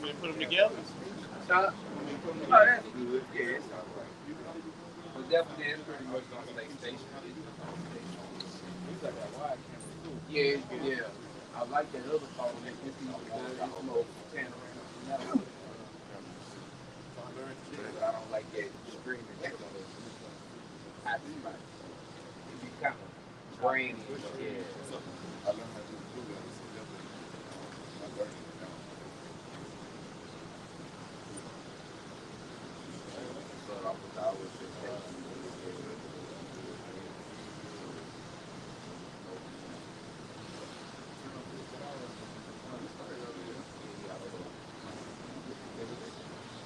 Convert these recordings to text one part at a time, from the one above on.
we put them together. Oh, that's good. Yeah, it's all right. But definitely, it's pretty much gonna stay stationary. Yeah, yeah. I like that other phone. It's easy because it's more panoramic. But I don't like that screaming. That's gonna happen. It be kind of grainy. Yeah. I learned how to do it. I learned it. Start off with the hours that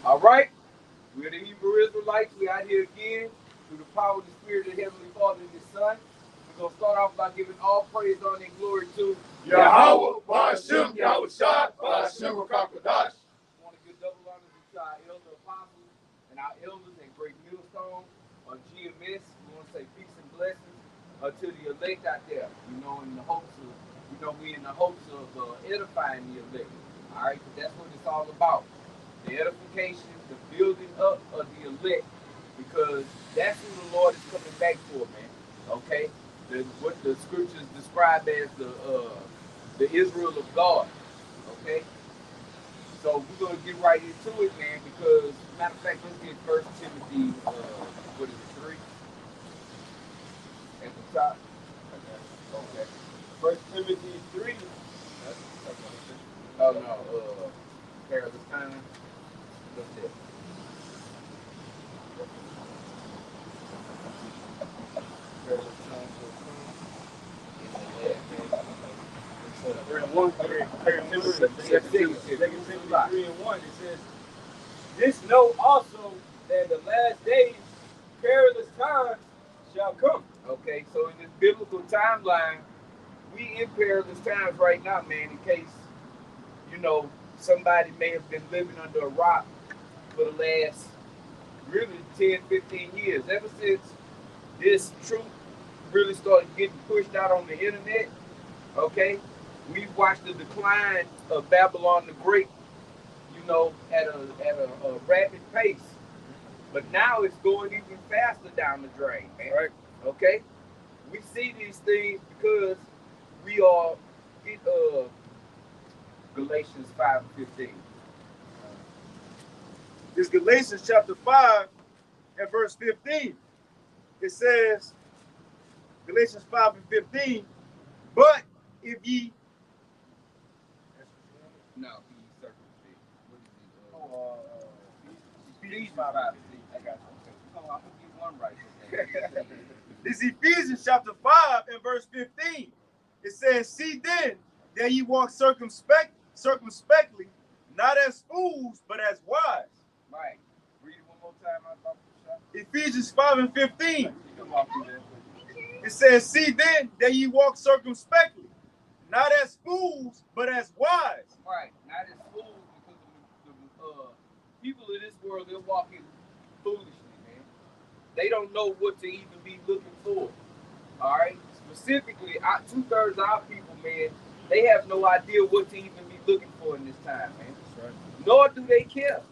All right, we're the Hebrew Israelites. We're out here again through the power of the Spirit of the Heavenly Father and His Son. We're going to start off by giving all praise, honor, and glory to Yahweh, Ba'ashem, Yahweh Shai, Ba'ashem, Rakakadash. I want to give double honor to our elder apostles and our elders at Great Millstone on GMS. We want to say peace and blessings to the elect out there. In the hopes of, we in the hopes of edifying the elect. All right, because that's what it's all about. The edification, the building up of the elect, because that's who the Lord is coming back for, man. Okay, what the scriptures describe as the Israel of God. Okay, so we're gonna get right into it, man. Because matter of fact, let's get First Timothy, what is it, 3 at the top. Okay, First Timothy 3. Oh no, perilous time. What's that? Perilous time will come. 3:1. It says, "This know also that the last days perilous times shall come." Okay, so in this biblical timeline, we in perilous times right now, man. In case somebody may have been living under a rock for the last really 10, 15 years. Ever since this truth really started getting pushed out on the internet, okay, we've watched the decline of Babylon the Great, at a rapid pace. But now it's going even faster down the drain, man. Right. Okay? We see these things because we are in Galatians 5:15. This Galatians chapter 5 and verse 15. It says, Galatians 5:15, but if ye No, he circumcision. What is it? Ephesians 5. I got you. I'm gonna get one right. This Ephesians chapter 5 and verse 15. It says, see then that ye walk circumspectly, not as fools, but as wise. Right. Read it one more time. Ephesians 5 and 15. It says, see then that ye walk circumspectly, not as fools, but as wise. Right. Not as fools, because the people of this world, they're walking foolishly, man. They don't know what to even be looking for. All right? Specifically, 2/3 of our people, man, they have no idea what to even be looking for in this time, man. That's right. Nor do they care.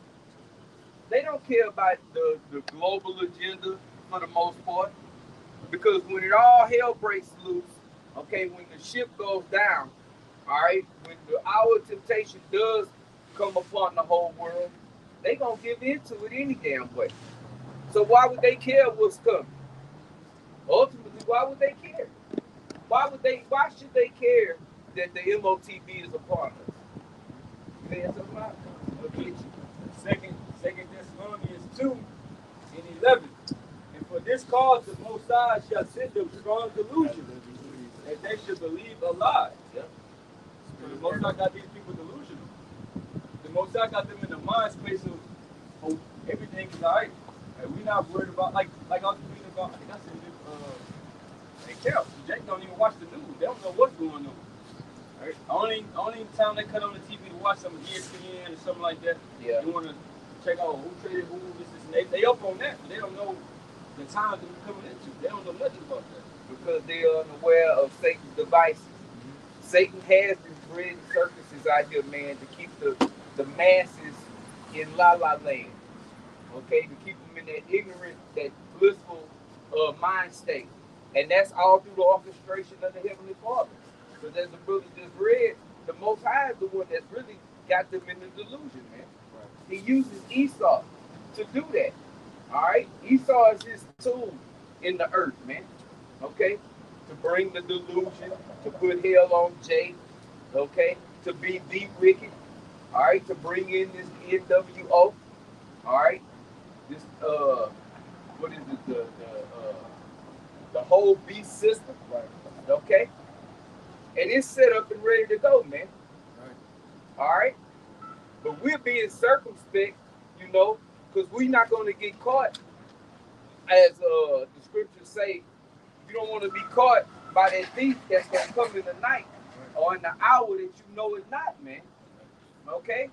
They don't care about the global agenda for the most part. Because when it all hell breaks loose, okay, when the ship goes down, all right, when the hour of temptation does come upon the whole world, they gonna give into it any damn way. So why would they care what's coming? Ultimately, why would they care? Why should they care that the MOTB is upon us? You saying something about it? Second Thessalonians 2 and 11. And for this cause the Most High shall send them strong delusion, that they should believe a lie. Yeah. So the Most High got these people delusional. The Most High got them in the mind space of, oh, everything is alright. And we're not worried about, like I was reading about, I think I said they care. Jake don't even watch the news. They don't know what's going on. Right? Only time they cut on the TV to watch some ESPN or something like that. Yeah. You want to check out who traded who, this, and they up on that, but they don't know the times that we're coming into. They don't know nothing about that. Because they are unaware of Satan's devices. Satan has bread and circuses out here, man, to keep the masses in la la land. Okay, to keep them in that ignorant, that blissful mind state. And that's all through the orchestration of the Heavenly Father. Because as the brother just read, the Most High is the one that's really got them in the delusion, man. He uses Esau to do that. All right? Esau is his tool in the earth, man. Okay? To bring the delusion, to put hell on Jay, okay? To be deep wicked, all right? To bring in this NWO, all right? This, what is it? The whole beast system, right? Okay? And it's set up and ready to go, man. Right. All right? But we're being circumspect, you know, because we're not going to get caught, as the scriptures say. You don't want to be caught by that thief that's going to come in the night or in the hour that you know is not, man. Okay?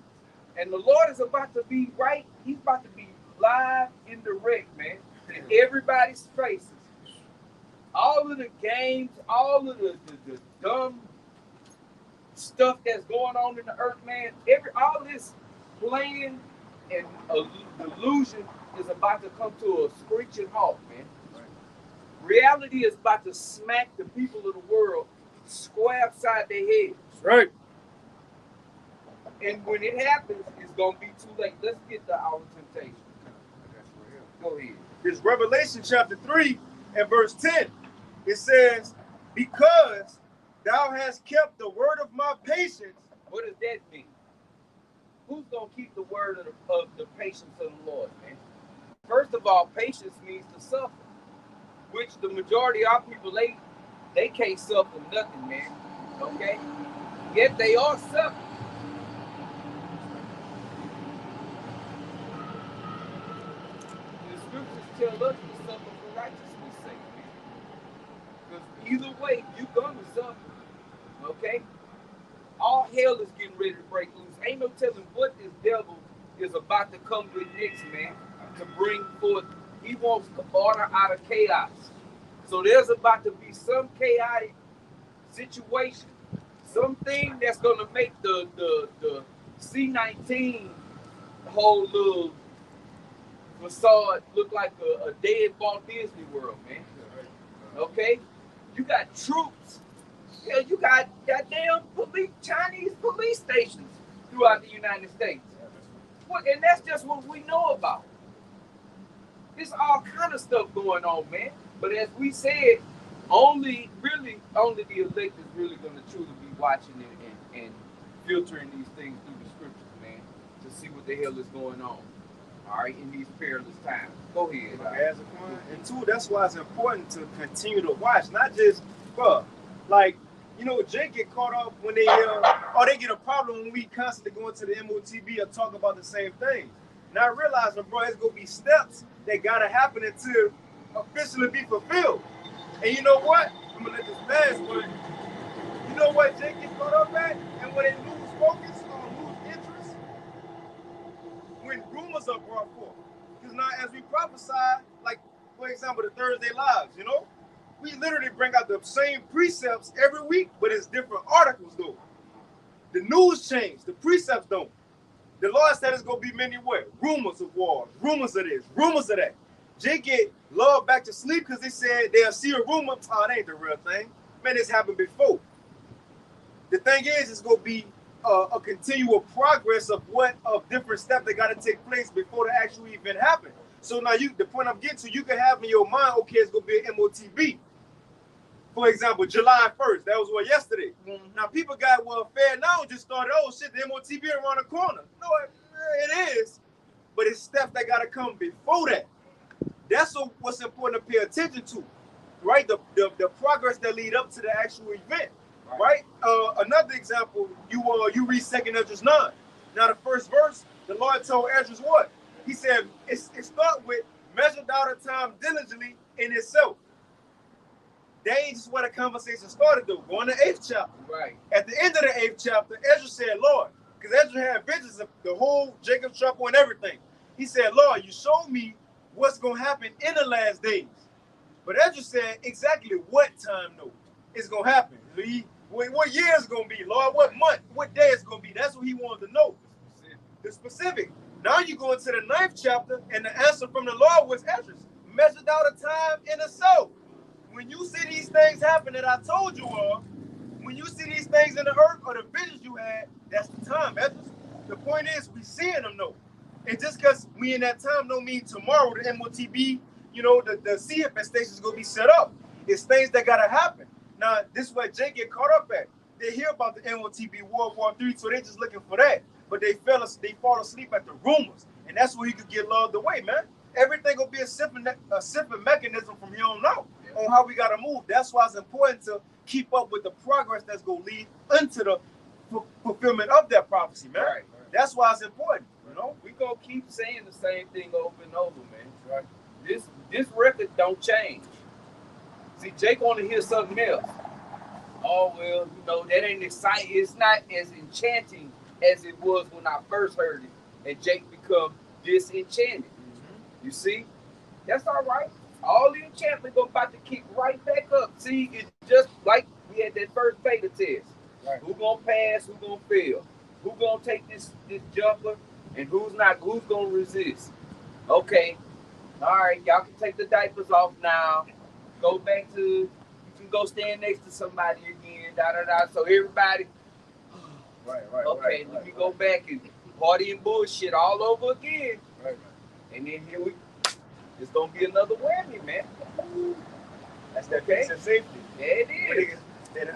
And the Lord is about to be right. He's about to be live and direct, man, in everybody's faces. All of the games, all of the dumb stuff that's going on in the earth, man, all this playing and delusion is about to come to a screeching halt, man. Reality is about to smack the people of the world square upside their heads. Right. And when it happens, it's going to be too late. Let's get to our temptation. Go ahead. It's Revelation chapter 3 and verse 10. It says, because thou hast kept the word of my patience. What does that mean? Who's going to keep the word of the patience of the Lord, man? First of all, patience means to suffer, which the majority of our people, they can't suffer nothing, man. Okay? Yet they are suffering. The scriptures tell us to suffer for righteousness' sake, man. Because either way, you're going to suffer. Okay? All hell is getting ready to break loose. Ain't no telling what this devil is about to come with next, man, to bring forth. He wants order out of chaos. So there's about to be some chaotic situation, something that's going to make the C-19 whole little facade look like a dead Walt Disney World, man. Okay? You got troops. Yeah, you got goddamn Chinese police stations throughout the United States. And that's just what we know about. There's all kind of stuff going on, man. But as we said, only the elect is really going to truly be watching it and filtering these things through the scriptures, man, to see what the hell is going on. All right, in these perilous times. Go ahead. And two, that's why it's important to continue to watch, not just, bro, like, you know, Jake get caught up when they get a problem when we constantly go into the MOTB or talk about the same thing. Not realizing, bro, it's gonna be steps that gotta happen until officially be fulfilled. And you know what? I'm gonna let this pass, but you know what Jake gets caught up at? And when they lose focus or lose interest, when rumors are brought forth. Because now as we prophesy, like for example, the Thursday lives, you know, we literally bring out the same precepts every week, but it's different articles though. The news changed, the precepts don't. The Lord said it's gonna be many what? Rumors of wars, rumors of this, rumors of that. Jay get lulled back to sleep because they said they'll see a rumor. Oh, it ain't the real thing. Man, this happened before. The thing is, it's gonna be a continual progress of different steps that gotta take place before the actual event happen. So now the point I'm getting to, you can have in your mind, okay, it's gonna be an MOTB. For example, July 1st, that was what, yesterday. Mm-hmm. Now people got, well, fair now just started, oh shit, the MOTB around the corner. No, it is, but it's steps that gotta come before that. That's what's important to pay attention to, right? The progress that lead up to the actual event, right? Another example, you read 2 Esdras 9. Now the first verse, the Lord told Esdras what? He said, it starts with, measure thou the time diligently in itself. That ain't just where the conversation started though. Go in the 8th chapter. Right. At the end of the 8th chapter, Esdras said, Lord, because Esdras had visions of the whole Jacob's trouble and everything. He said, Lord, you showed me what's going to happen in the last days. But Esdras said exactly what time though it's going to happen. What year is going to be, Lord? What month? What day is going to be? That's what he wanted to know. The specific. Now you go into the 9th chapter, and the answer from the Lord was Ezra. Measured out a time in a soul. When you see these things happen that I told you of, when you see these things in the earth or the visions you had, that's the time, Ezra. The point is, we seeing them though. And just because we in that time don't mean tomorrow the MOTB, the CFS station is going to be set up. It's things that got to happen. Now, this is where Jake get caught up at. They hear about the MOTB World War III, so they just looking for that. But they fall asleep at the rumors. And that's where he could get lulled away, man. Everything will be a simple mechanism from here on out on how we got to move. That's why it's important to keep up with the progress that's going to lead into the fulfillment of that prophecy, man. Right. That's why it's important. We gonna keep saying the same thing over and over, man. Right. This record don't change. See, Jake want to hear something else. Oh well, that ain't exciting. It's not as enchanting as it was when I first heard it, and Jake become disenchanted. Mm-hmm. You see, that's all right. All the enchantment go about to kick right back up. See, it's just like we had that first beta test. Right. Who gonna pass? Who gonna fail? Who gonna take this jumper? And who's gonna resist? Okay, all right, y'all can take the diapers off now. Go back to, you can go stand next to somebody again, So everybody, right. Okay, let me go back and party and bullshit all over again. Right. And then it's gonna be another whammy, man. That's that peace and safety. Yeah, it is. That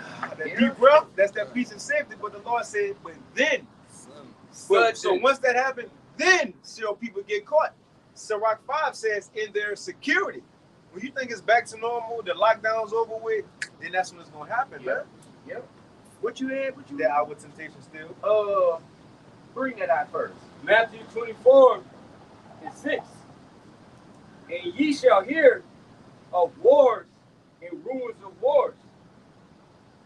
deep breath, that's that peace and safety. But the Lord said, but then. So once that happened, then shall people get caught. Sirach 5 says in their security. When you think it's back to normal, the lockdown's over with, then that's when it's gonna happen, man. Yep. What you had? That outward temptation still. Bring that out first. Matthew 24 and 6. And ye shall hear of wars and rumors of wars.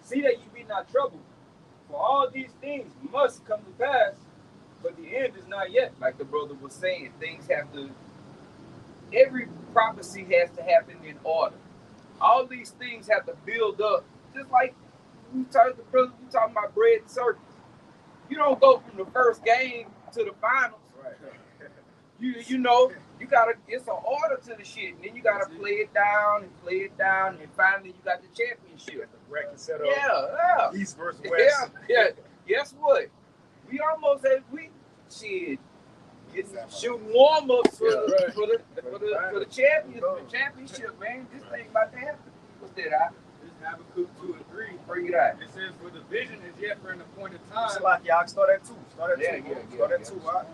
See that ye be not troubled. For all these things must come to pass, but the end is not yet. Like the brother was saying, every prophecy has to happen in order. All these things have to build up. Just like we talking about bread and circles. You don't go from the first game to the finals. Right. You gotta, it's an order to the shit. And then you gotta play it down, and finally you got the championship. The bracket set up. Yeah. East versus West. Yeah. Guess what? We almost had shooting warm-ups for the championship, man. This thing about to happen. What's that? This is Habakkuk 2 and 3. Bring it out. It says, for the vision is yet for an appointed time. So like, y'all start at 2. Start at 2, right?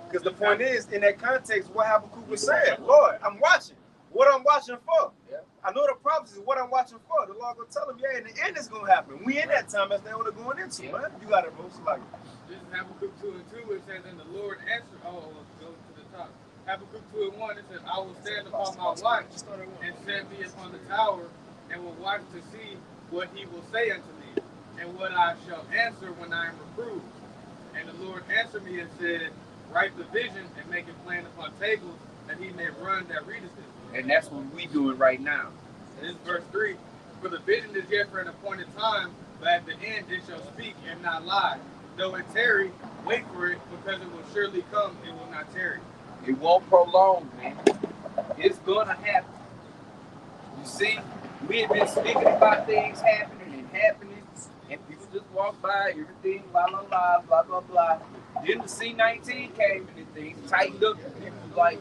Because the point is, in that context, what Habakkuk was saying, Lord, I'm watching. What I'm watching for. Yeah. I know the prophecy is what I'm watching for. The Lord gonna tell him, in the end it's gonna happen. We in that time, that's the order going into, man. You got it, bro. So like, this is Habakkuk 2 and 2. It says, and the Lord answered. Go to the top. Habakkuk 2 and 1. It says, I will stand upon my watch and set me upon the tower, and will watch to see what he will say unto me, and what I shall answer when I am reproved. And the Lord answered me and said, write the vision and make it plain upon tables, that he may run that readeth it. And that's what we doing right now. And this is verse 3. For the vision is yet for an appointed time, but at the end it shall speak and not lie. Though it tarry, wait for it, because it will surely come, it will not tarry. It won't prolong, man. It's gonna happen. You see, we have been speaking about things happening, and people just walk by, everything, blah, blah, blah, blah, blah, blah. Then the C-19 came and things tightened up, and people was like,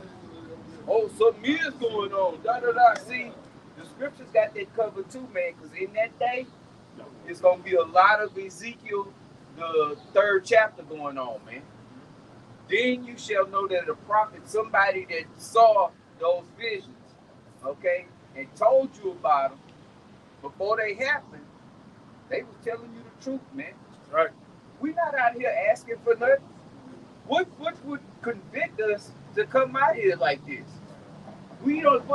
oh, something is going on, See, the scriptures got that covered too, man, because in that day, it's going to be a lot of Ezekiel, the 3rd chapter going on, man. Then you shall know that a prophet, somebody that saw those visions, okay, and told you about them, before they happened, they was telling you the truth, man. Right. We're not out here asking for nothing. What would convict us to come out here like this? We're not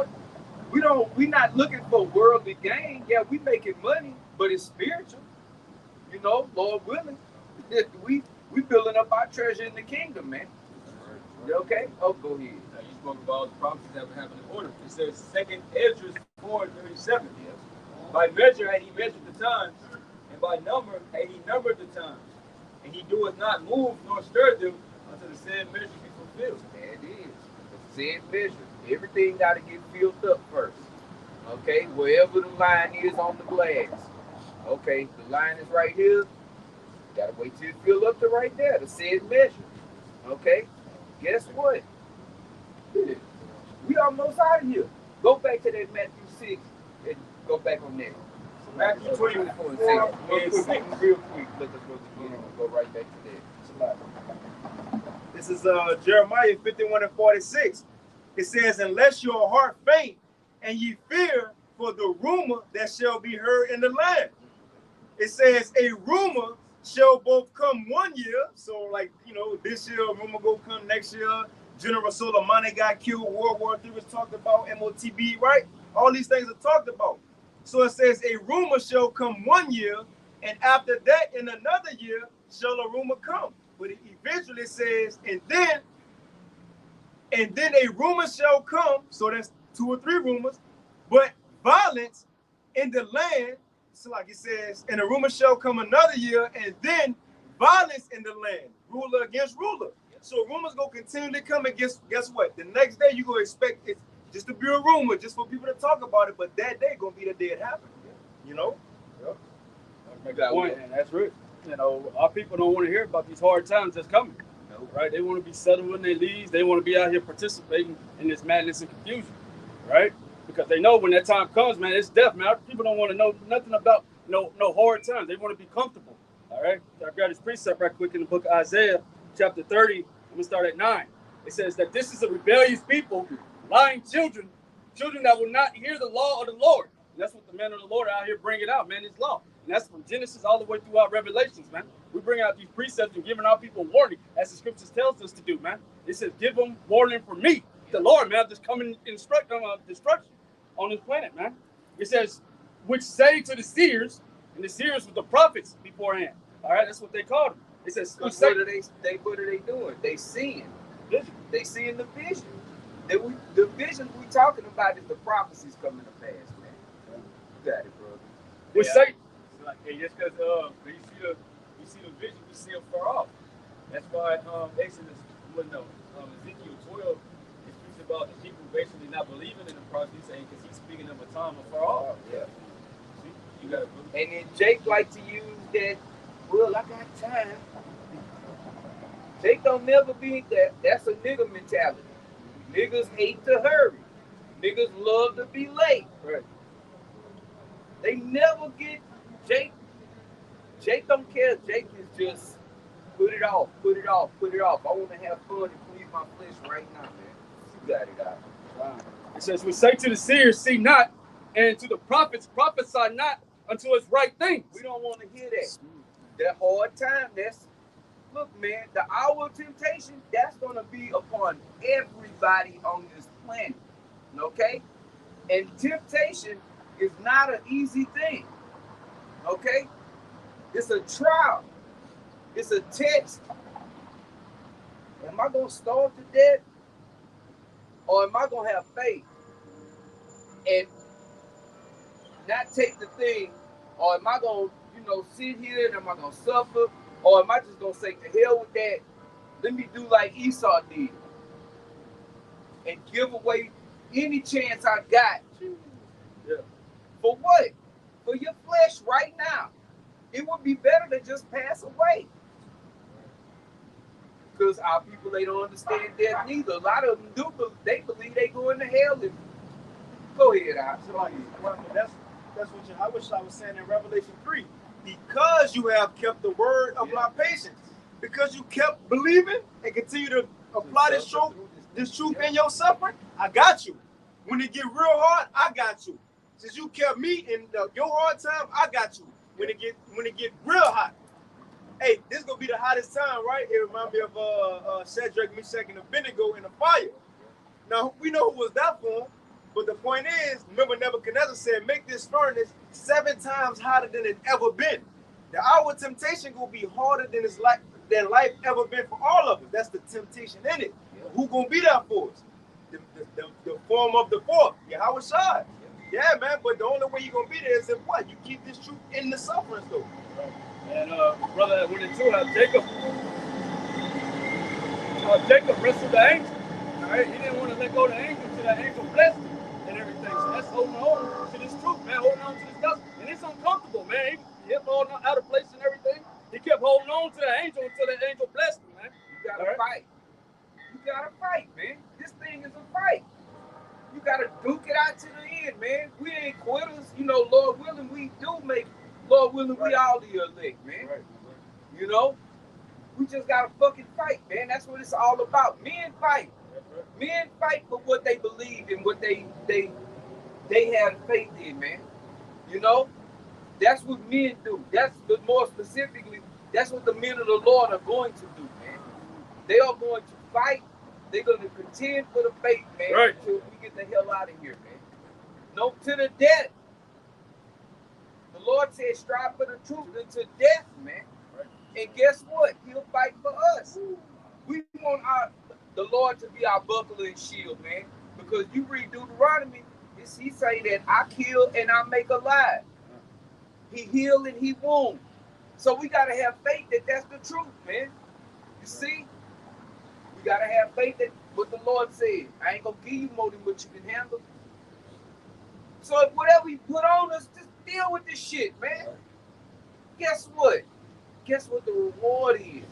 looking for worldly gain. Yeah, we making money, but it's spiritual. Lord willing. We building up our treasure in the kingdom, man. Okay? Oh, go ahead. Now you spoke about all the prophecies that would happen in order. It says 2nd Esdras 4:37. Yes. By measure had he measured the times, and by number, and he numbered the times. And he doeth not move nor stir them until the said measure be fulfilled. There it is. The said measure. Everything got to get filled up first. Okay, wherever the line is on the glass. Okay, the line is right here. Gotta wait till it fill up to right there, the said measure. Okay, guess what? We almost out of here. Go back to that Matthew 6 and go back on that. So Matthew 24 and 6. Real quick, let us go right back to that. This is Jeremiah 51 and 46. It says, unless your heart faint and ye fear for the rumor that shall be heard in the land. It says a rumor shall both come 1 year. So like, you know, this year, a rumor go come next year. General Soleimani got killed. World War III was talked about. MOTB, right? All these things are talked about. So it says a rumor shall come 1 year. And after that, in another year, shall a rumor come. But it eventually says, and then a rumor shall come. So that's 2 or 3 rumors. But violence in the land, so like it says, and a rumor shall come another year, and then violence in the land, ruler against ruler. So rumors go continually come, and guess what? The next day you go expect it just to be a rumor, just for people to talk about it. But that day gonna be the day it happened. You know? Yep. Make a point, and that's right. You know, our people don't want to hear about these hard times that's coming. No. Right? They want to be settled when they leave. They want to be out here participating in this madness and confusion. Right? Because they know when that time comes, man, it's death, man. People don't want to know nothing about no hard times. They want to be comfortable. All right. So I got this precept right quick in the book of Isaiah, chapter 30. I'm gonna start at 9. It says that this is a rebellious people, lying children that will not hear the law of the Lord. And that's what the men of the Lord are out here bringing out, man. His law, and that's from Genesis all the way throughout Revelations, man. We bring out these precepts and giving our people warning, as the scriptures tells us to do, man. It says, give them warning from me, the Lord, man. I'm just coming instruct them of destruction on this planet, man. It says, which say to the seers, and the seers with the prophets beforehand. All right, that's what they called them. It says, what are they doing? They seeing. Vision. They seeing the vision. The vision we talking about is the prophecies coming to pass, man. You got it, bro. Which say, like, hey, just because you see the vision, you see it far off. That's why Exodus, Ezekiel 12 is speaks about the people basically not believing in the prophecy, saying because he's speaking of a time afar off. Yeah. See, you got it, bro. And then Jake like to use that. Well, I got time. Jake don't never be that. That's a nigga mentality. Niggas hate to hurry. Niggas love to be late. Right. They never get Jake. Jake don't care. Jake is just put it off. I want to have fun and please my flesh right now, man. You got it out. Wow. It says, we say to the seers, see not, and to the prophets, prophesy not unto us right things. We don't want to hear that. That hard time, look, man, the hour of temptation, that's going to be upon everybody on this planet, okay? And temptation is not an easy thing, okay? It's a trial. It's a test. Am I going to starve to death? Or am I going to have faith and not take the thing? Or am I going to, sit here and am I going to suffer? Or am I just going to say, to hell with that? Let me do like Esau did and give away any chance I got. Yeah. For what? For your flesh right now. It would be better to just pass away. Because our people, they don't understand death neither. A lot of them do, but they believe they go into hell. Go ahead, That's what I wish I was saying in Revelation 3. Because you have kept the word of my patience. Because you kept believing and continue to apply this truth in your suffering, I got you. When it get real hard, I got you. Since you kept me in your hard time, I got you. When it get real hot. Hey, this is gonna be the hottest time, right? It reminds me of Shadrach, Meshach, and Abednego in the fire. Now we know who was that for, but the point is, remember Nebuchadnezzar said, make this furnace 7 times hotter than it's ever been. The hour of temptation gonna be harder than life ever been for all of us. That's the temptation in it. Yeah. Who gonna be there for us? The form of the fourth, Yahweh Shai. Yeah, man, but the only way you're gonna be there is if what? You keep this truth in the suffering though. And brother that went into Jacob, Jacob wrestled the angel. All right, he didn't want to let go of the angel until the angel blessed him and everything. So that's holding on to this truth, man, holding on to this gospel. And it's uncomfortable, man. He kept holding out of place and everything. He kept holding on to the angel until the angel blessed him, man. You gotta fight. You gotta fight, man. This thing is a fight. You gotta duke it out to the end, man. We ain't quitters. You know, Lord willing, we do make. Lord willing, we all the elect, man. You know, we just gotta fucking fight, man. That's what it's all about. Men fight. Men fight for what they believe and what they have faith in, man. You know, that's what men do. That's the more specifically, that's what the men of the Lord are going to do, man. They are going to fight. They're going to contend for the faith, man, until we get the hell out of here, man. No, to the death. The Lord said, strive for the truth unto death, man. And guess what? He'll fight for us. We want the Lord to be our buckler and shield, man. Because you read Deuteronomy, he say that I kill and I make alive. He heal and he wound. So we got to have faith that that's the truth, man. You see? We got to have faith that what the Lord said. I ain't going to give you more than what you can handle. So if whatever you put on us, just deal with this shit, man. Guess what? Guess what the reward is?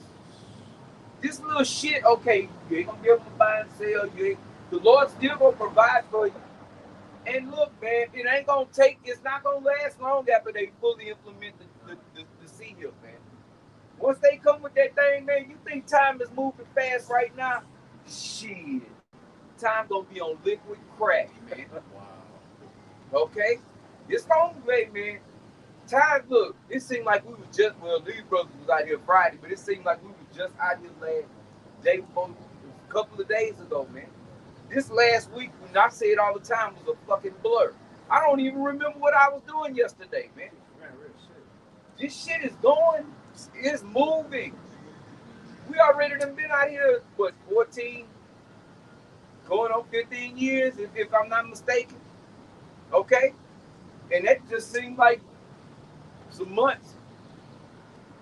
This little shit, okay, you ain't going to be able to buy and sell. The Lord's still going to provide for you. And look, man, it ain't going to take, it's not going to last long after they fully implement the seal, man. Once they come with that thing, man, you think time is moving fast right now? Shit. Time gonna be on liquid crack, man. Wow. Okay? It's gonna be, man. Time, look, it seemed like we was just, well, these brothers was out here Friday, but it seemed like we was just out here last day before, a couple of days ago, man. This last week, when I say it all the time, was a fucking blur. I don't even remember what I was doing yesterday, man. This shit is going, it's moving. We already done been out here, what, 14, going on 15 years, if I'm not mistaken. Okay? And that just seemed like some months.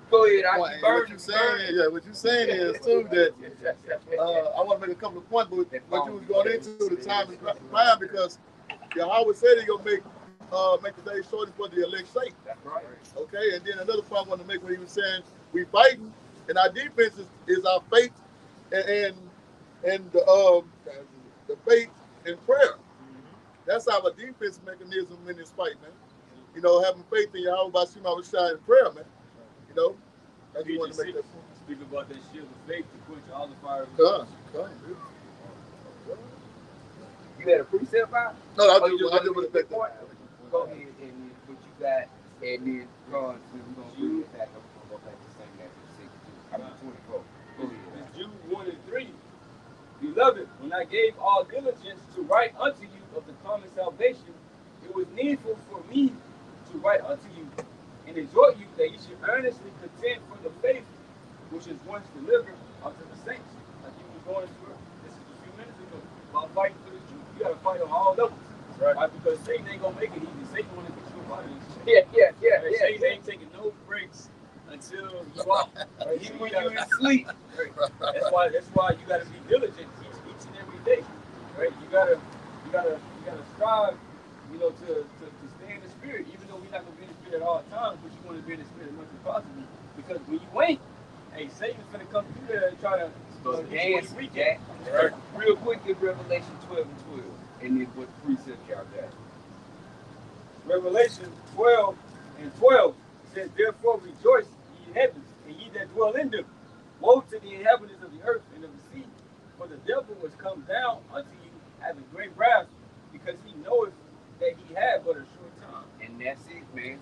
Go ahead, what you're saying is too that I want to make a couple of points, but what you was going into, the time is fine because Yahweh said he's gonna make the day short for the elect's sake. That's right. Okay, and then another point I want to make when he was saying we fighting, and our defense is our faith and the faith and prayer. That's our defense mechanism in this fight, man. You know, having faith in Yahweh by Shema Shai in prayer, man. You know, I just want to make that point. Speak about that shield of faith to quench all the fires. Come. You had a precept out? No, I just want to make that point. Go ahead and what you got, and then we're going to bring it back up. We're going to go back to St. Matthew 6. I'm 24. Go ahead. Jude 1 and 3. Beloved, when I gave all diligence to write unto you of the common salvation, it was needful for me to write unto you and exhort you that you should earnestly contend for the faith which is once delivered unto the saints. Like you were going through this is a few minutes ago about fighting for the truth. You got to fight on all levels, right? Because Satan ain't gonna make it easy. Satan want to get you out of this shit. Yeah. Satan ain't taking no breaks until you out. Right? Even when you're asleep. Right? That's why you got to be diligent each and every day, right? You gotta strive, you know, to stay in the spirit. Even though we're not gonna be in the spirit at all times, but you want to be in the spirit as much as possible. Because when you ain't, hey, Satan's gonna come through there and try to dance, Jack. Right. Real quick, in Revelation 12 and 12, and then what precept y'all got? Revelation 12 and 12 says, therefore rejoice, ye heavens, and ye that dwell in them. Woe to the inhabitants of the earth and of the sea, for the devil was come down unto you having great wrath, because he knoweth that he had but a short time. And that's it, man.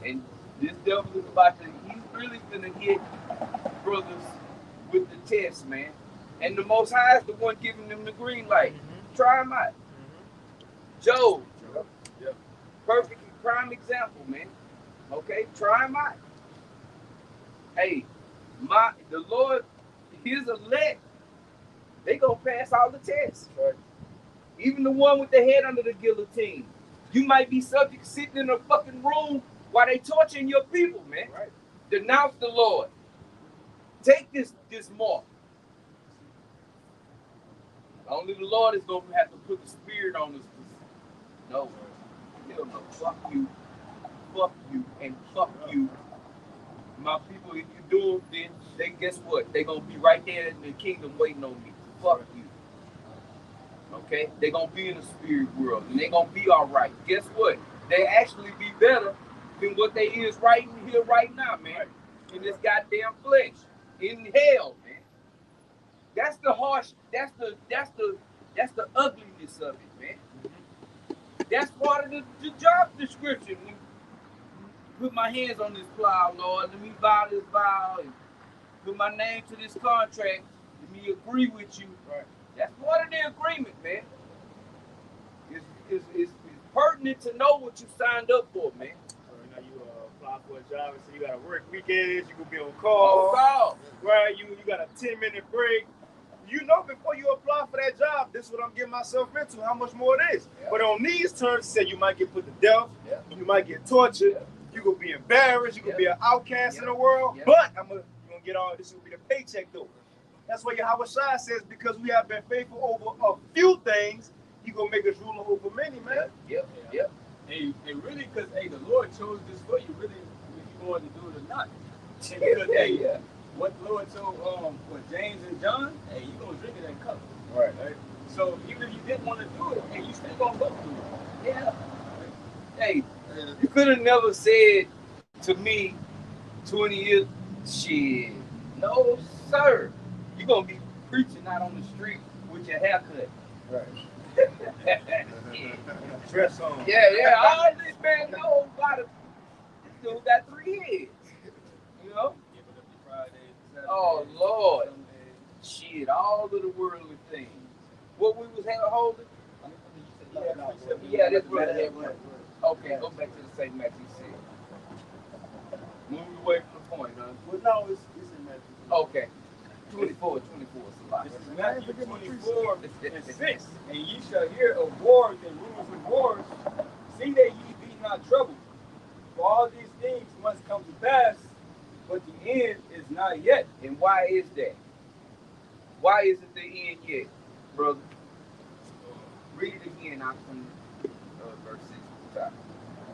And this devil is about to, he's really gonna hit brothers with the test, man. And the Most High is the one giving them the green light. Try them out. Job. Yeah. Perfect prime example, man. Okay, try them out. Hey, the Lord, his elect, they gonna pass all the tests. Right. Even the one with the head under the guillotine. You might be subject sitting in a fucking room while they torturing your people, man. Right. Denounce the Lord. Take this mark. Only the Lord is going to have to put the spirit on us. No. Hell no. Fuck you. Fuck you. And fuck you. My people, if you do them, then they guess what? They're going to be right there in the kingdom waiting on me. Fuck you. Okay? They're going to be in the spirit world. And they're going to be all right. Guess what? They actually be better than what they is right here, right now, man. In this goddamn flesh. In hell, man. That's the harsh, that's the ugliness of it, man. That's part of the job description. Put my hands on this plow, Lord. Let me vow this vow and put my name to this contract. Let me agree with you. Right. That's part of the agreement, man. It's pertinent to know what you signed up for, man. So, you apply for a job and so you gotta work weekends, you gonna be on call. Right, you got a 10-minute break. You know before you apply for that job, this is what I'm getting myself into, how much more it is. Yeah. But on these terms, say you might get put to death, you might get tortured, you gonna be embarrassed, you gonna be an outcast in the world, but you're gonna get all this will be the paycheck though. That's what Yahweh Shai says, because we have been faithful over a few things, he gonna make us ruler over many, man. Yep. Hey, really, because the Lord chose this for you, really, if you wanted to do it or not. Because what the Lord told James and John, you gonna drink it and cup. Right. So even if you didn't want to do it, you still gonna go through it. Yeah. Hey, you could have never said to me 20 years, shit. No, sir. You're gonna be preaching out on the street with your haircut. Right. Dress on. Yeah. All this man knows about it. This dude got 3 heads. You know? Oh, Lord. Shit, all of the worldly things. What we was holding? Yeah, this brother had one. Okay, go back to the same Matthew 6. Move away from the point, huh? Well, no, it's in Matthew. Okay. 24 is a lot. This is Matthew 24 and 6. And ye shall hear of wars and rumors of wars. See that ye be not troubled. For all these things must come to pass, but the end is not yet. And why is that? Why isn't the end yet, brother? Read it again out from verse 6.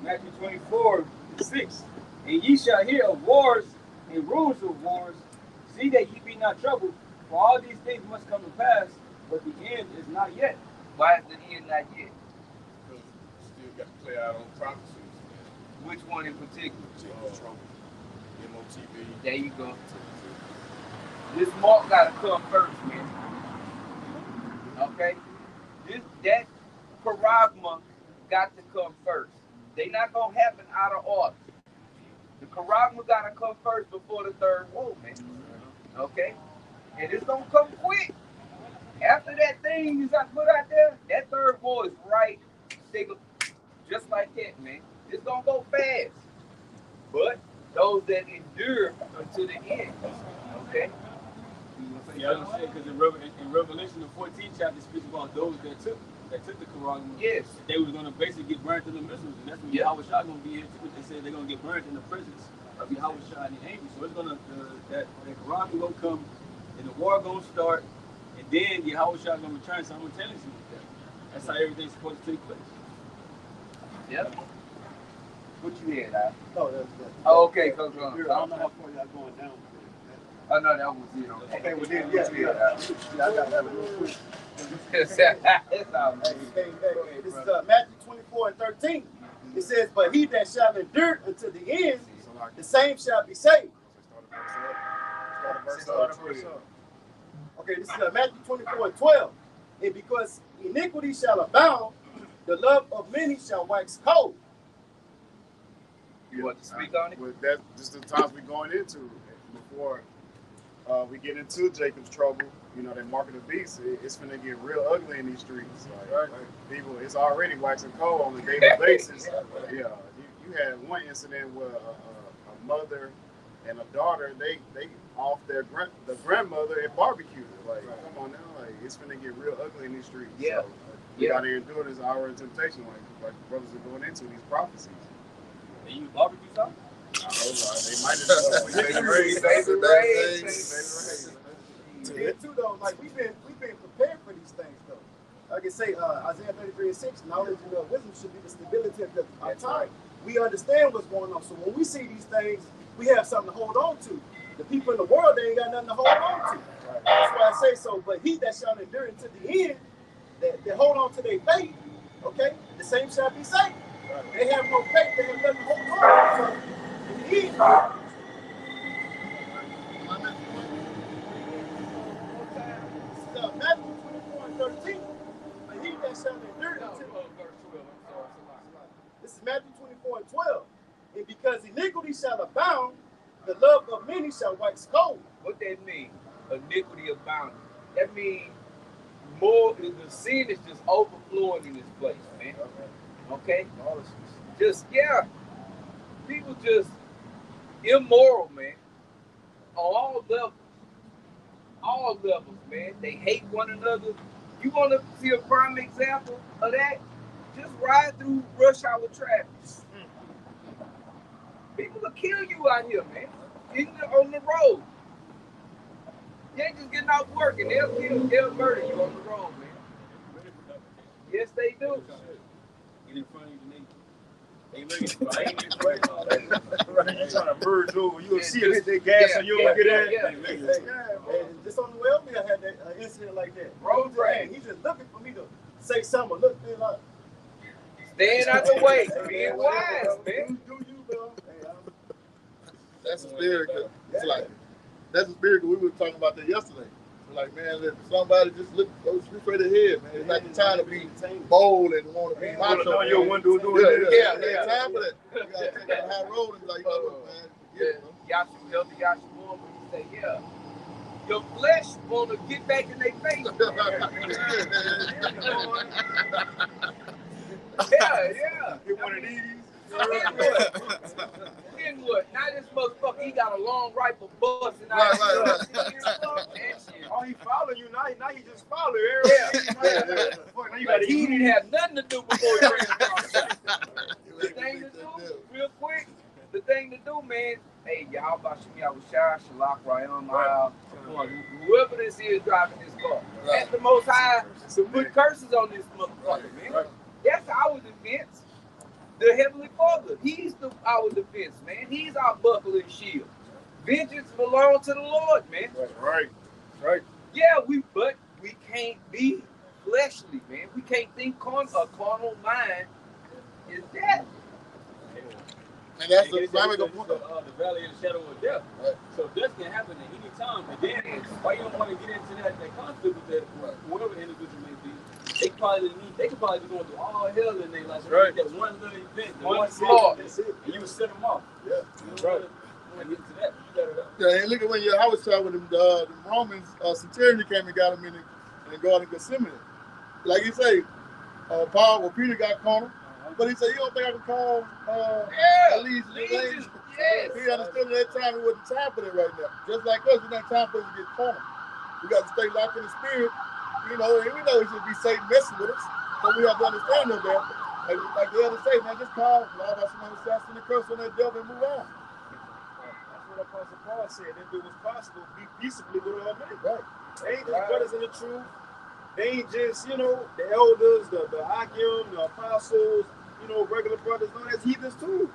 Matthew 24 and 6. And ye shall hear of wars and rumors of wars. See that ye be not troubled, for all these things must come to pass, but the end is not yet. Why is the end not yet? Because you still got to play out on prophecies. Which one in particular? MOTB. There you go. This mark gotta come first, man. Okay? That charagma got to come first. They not gonna happen out of order. The charagma gotta come first before the third woe, man. Okay? And it's gonna come quick. After that thing is put out there, that third woe is right. Just like that, man. It's gonna go fast. But those that endure until the end. Okay? Yeah, I was saying, because in Revelation, the 14th chapter speaks about those that took the charagma. Yes. They were going to basically get burnt in the missiles, and that's when Yahweh Shai going to be here too. They said they're going to get burnt in the presence of Yahweh Shai and the angels. So it's going to that charagma going to come, and the war going to start, and then Yahweh Shai going to return simultaneously with that. That's how everything's supposed to take place. Yep. What you had, Al? Oh, that's good. Oh, okay, Coach Ron. I don't know how far y'all going down. Oh, no, that was it. Okay, well then, yeah, I got that real quick. It's all right. Hey, this is Matthew 24 and 13. It says, but he that shall endure until the end, the same shall be saved. Okay, this is Matthew 24 and 12. And because iniquity shall abound, the love of many shall wax cold. You want to speak on it? Well, that's just the times we're going into. Before we get into Jacob's trouble, you know, that mark of the beast, it's going to get real ugly in these streets. Like, people, it's already waxing cold on a daily basis. Yeah, you had one incident where a mother and a daughter, they off the grandmother and barbecued her. Like, come on now, like it's gonna get real ugly in these streets. Yeah. So, we gotta endure this hour of temptation, like the brothers are going into these prophecies. And you barbecue sauce? They might have Baby Ray. Yeah, too though, like we've been prepared for these things though. Like I say, Isaiah 33:6, knowledge and wisdom should be the stability of our time. We understand what's going on. So when we see these things, we have something to hold on to. The people in the world, they ain't got nothing to hold on to. That's why I say so. But he that shall endure unto the end, that hold on to their faith, okay, the same shall be saved. They have no faith, they have nothing to hold on to. So in the end, Matthew 24:13. But he that shall endure unto this is Matthew 24:12. And because iniquity shall abound, the love of many shall wax cold. What that mean? Iniquity abounding. That means more. The sin is just overflowing in this place, man. Okay. Just people just immoral, man. On all levels, man. They hate one another. You want to see a prime example of that? Just ride through rush hour traffic. People will kill you out here, man. On the road. You ain't just getting off work and they'll murder you on the road, man. Yes, they do. Get in front of you, they looking. I ain't even right. You trying to merge over. You'll see it hit that gas and you don't get in. And just on the way over here, I had that incident like that. Road rage. He's just looking for me to say something. Look, like. Staying out the way. Being wise, man. Do you, bro? That's a spirit. It's like that's a spirit. We were talking about that yesterday. Like, man, if somebody just go straight ahead, man. It's not the time to be bold and want to be macho. On your window doing yeah. Ain't time for that. You gotta take that high road and be like, look, man. Yashu healthy, Yashu born, but he say, your flesh want to get back in their face. Yeah. Get one of these. Then what? Now this motherfucker, he got a long rifle busting out. Right. Oh, he following you now. Now he just follow you. Like he didn't have nothing to do before he ran across. The thing to do, real quick, man. Hey, y'all about me? I was shy, Shalak, Ryan, whoever this is driving this car. That's the Most High. Put curses on this motherfucker, man. That's our defense. The Heavenly Father, He's our defense, man. He's our buckler and shield. Vengeance belongs to the Lord, man. Right. Yeah, but we can't be fleshly, man. We can't think a carnal mind is death. And that's the the valley of the shadow of death. Right. So death can happen at any time. And then why you don't want to get into that conflict with that whoever individual may be. They could probably be going through all hell in their life. Right. That one little event, One flaw, and you would set them off. Yeah. Right. And get to that. Yeah, and look at when I was talking with the Romans, centurion came and got him in the Garden of Gethsemane. Like you say, Peter got cornered, but he said, you don't think I can call Allegiance? Yes. He understood at that time it wasn't time for that right now. Just like us, it's not time for us to get cornered. We got to stay locked in the spirit, and we know it should be Satan messing with us, but we have to understand that. Like the other say, man, just call, Lord, I should assassinate the curse on that devil and move on. What Apostle Paul said, if it was possible, be peaceably with all men. Right. They ain't just brothers in the truth. They ain't just, the elders, the Akim, the apostles, regular brothers. No, that's heathens too.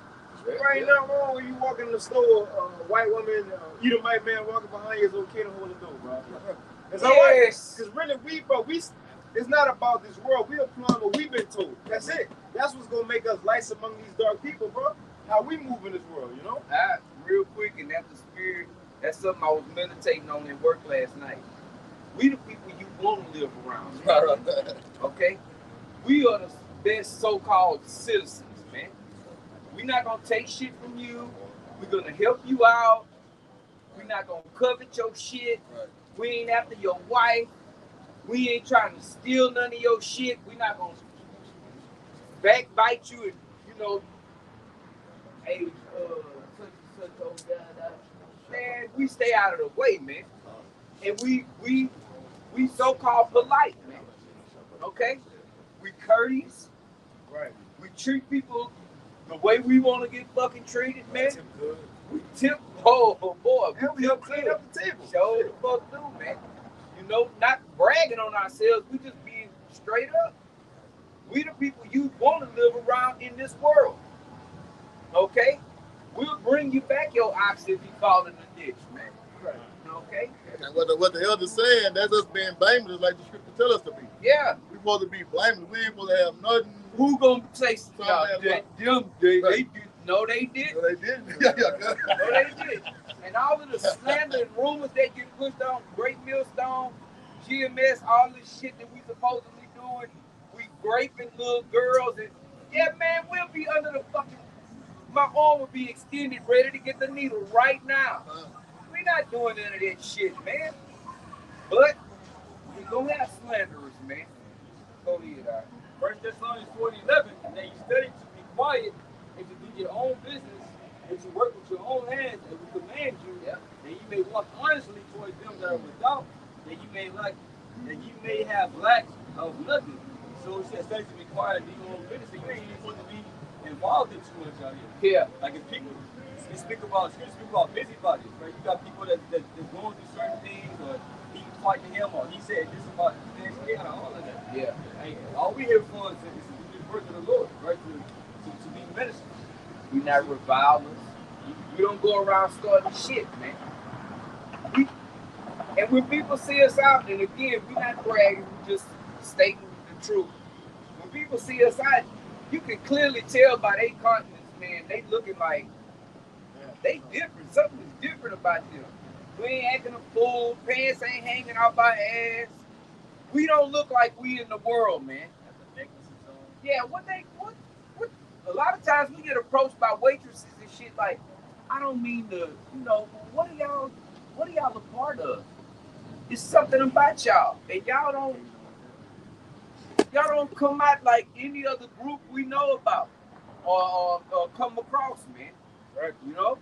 There ain't nothing wrong when you walk in the store, white woman, Edomite man walking behind you, it's okay to hold the door, bro. It's all right. Because really, it's not about this world. We applying what we've been told. That's it. That's what's going to make us lights among these dark people, bro. How we move in this world, Real quick, and that's the spirit. That's something I was meditating on in work last night. We the people you want to live around. Right? Okay? We are the best so-called citizens, man. We're not going to take shit from you. We're going to help you out. We're not going to covet your shit. Right. We ain't after your wife. We ain't trying to steal none of your shit. We're not going to backbite you and, hey, man, we stay out of the way, man. And we We so-called polite, man. Okay? We courteous. Right. We treat people the way we want to get fucking treated, man. Tip good. We tip, oh boy, And we we help tip clean good. up the table. Show the fuck do, man. You know, not bragging on ourselves. We just being straight up. We the people you want to live around in this world. Okay? We'll bring you back your ox if you fall in the ditch, man. Right. Okay? And what the elder's saying, that's us being blameless like the scripture tell us to be. Yeah. We supposed to be blameless. We ain't supposed to have nothing. Who gonna say Right. they did? No, they did. No, they didn't. Yeah. No, they did. And all of the slander and rumors that get pushed on Great Millstone, GMS, all this shit that we supposedly doing, we raping little girls, and yeah, man, we'll be under the fucking. My arm will be extended, ready to get the needle right now. We not doing none of that shit, man. But we gonna have slanderers, man. Go ahead, First Thessalonians 4:11, that you study to be quiet and to do your own business and to work with your own hands, and we command you that you may walk honestly towards them that are without, that you may have lack of nothing. So it says study to be quiet and do your own business, and you ain't even supposed to be involved in too much out here. Yeah. Like if people speak about busybodies, right? You got people that's going through certain things, or he fighting him, or he said this about this, all of that. Yeah. Hey, all we here for is to do the work of the Lord, right? To be ministers. We not revilers. We don't go around starting shit, man. And when people see us out, and again, we not bragging, we just stating the truth. When people see us out, you can clearly tell by their countenance, man, they looking like they different. Something is different about them. We ain't acting a fool. Pants ain't hanging out our ass. We don't look like we in the world, man. Yeah, what a lot of times we get approached by waitresses and shit like, I don't mean to, what are y'all a part of? It's something about y'all. And y'all don't come out like any other group we know about or come across, man. Right. You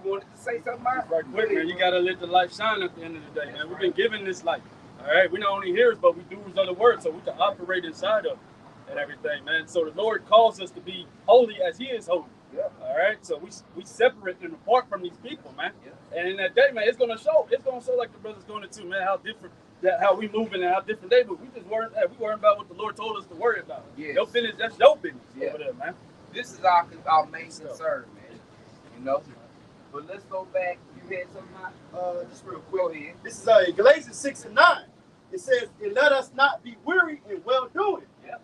wanted to say something about it? Right quick, man. You gotta let the light shine at the end of the day, man. We've been given this light. All right, we're not only hearers, but we doers of the word, so we can operate inside of it and everything, man. So the Lord calls us to be holy as He is holy. Yeah. All right, so we separate and apart from these people, man. Yeah. And in that day, man, it's gonna show. It's gonna show like the brothers going to, man, how different how we moving and how different they move. We just worrying about what the Lord told us to worry about. Yes. Your business, that's your business over there, man. This is our main concern, man. But let's go back. You had something? Just real quick. Go ahead. This is Galatians 6:9. It says, and let us not be weary in well-doing. Yep.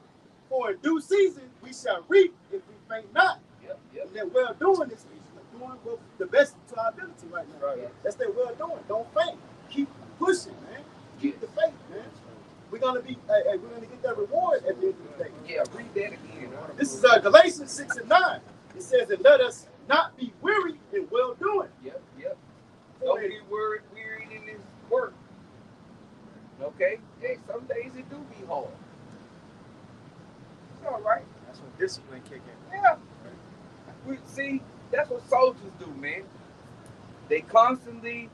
For in due season we shall reap if we faint not. Yep. And that well-doing is doing the best to our ability right now. Right. That's that well-doing. Don't faint. Keep pushing, man. Keep the faith, man. We're gonna get that reward at the end of the day. Yeah, read that again. This is Galatians 6:9. It says, and let us not be weary in well-doing. Yep. Don't get wearied in this work. Okay? Hey, some days it do be hard. It's all right. That's when discipline kick in. Yeah. See, that's what soldiers do, man. They constantly.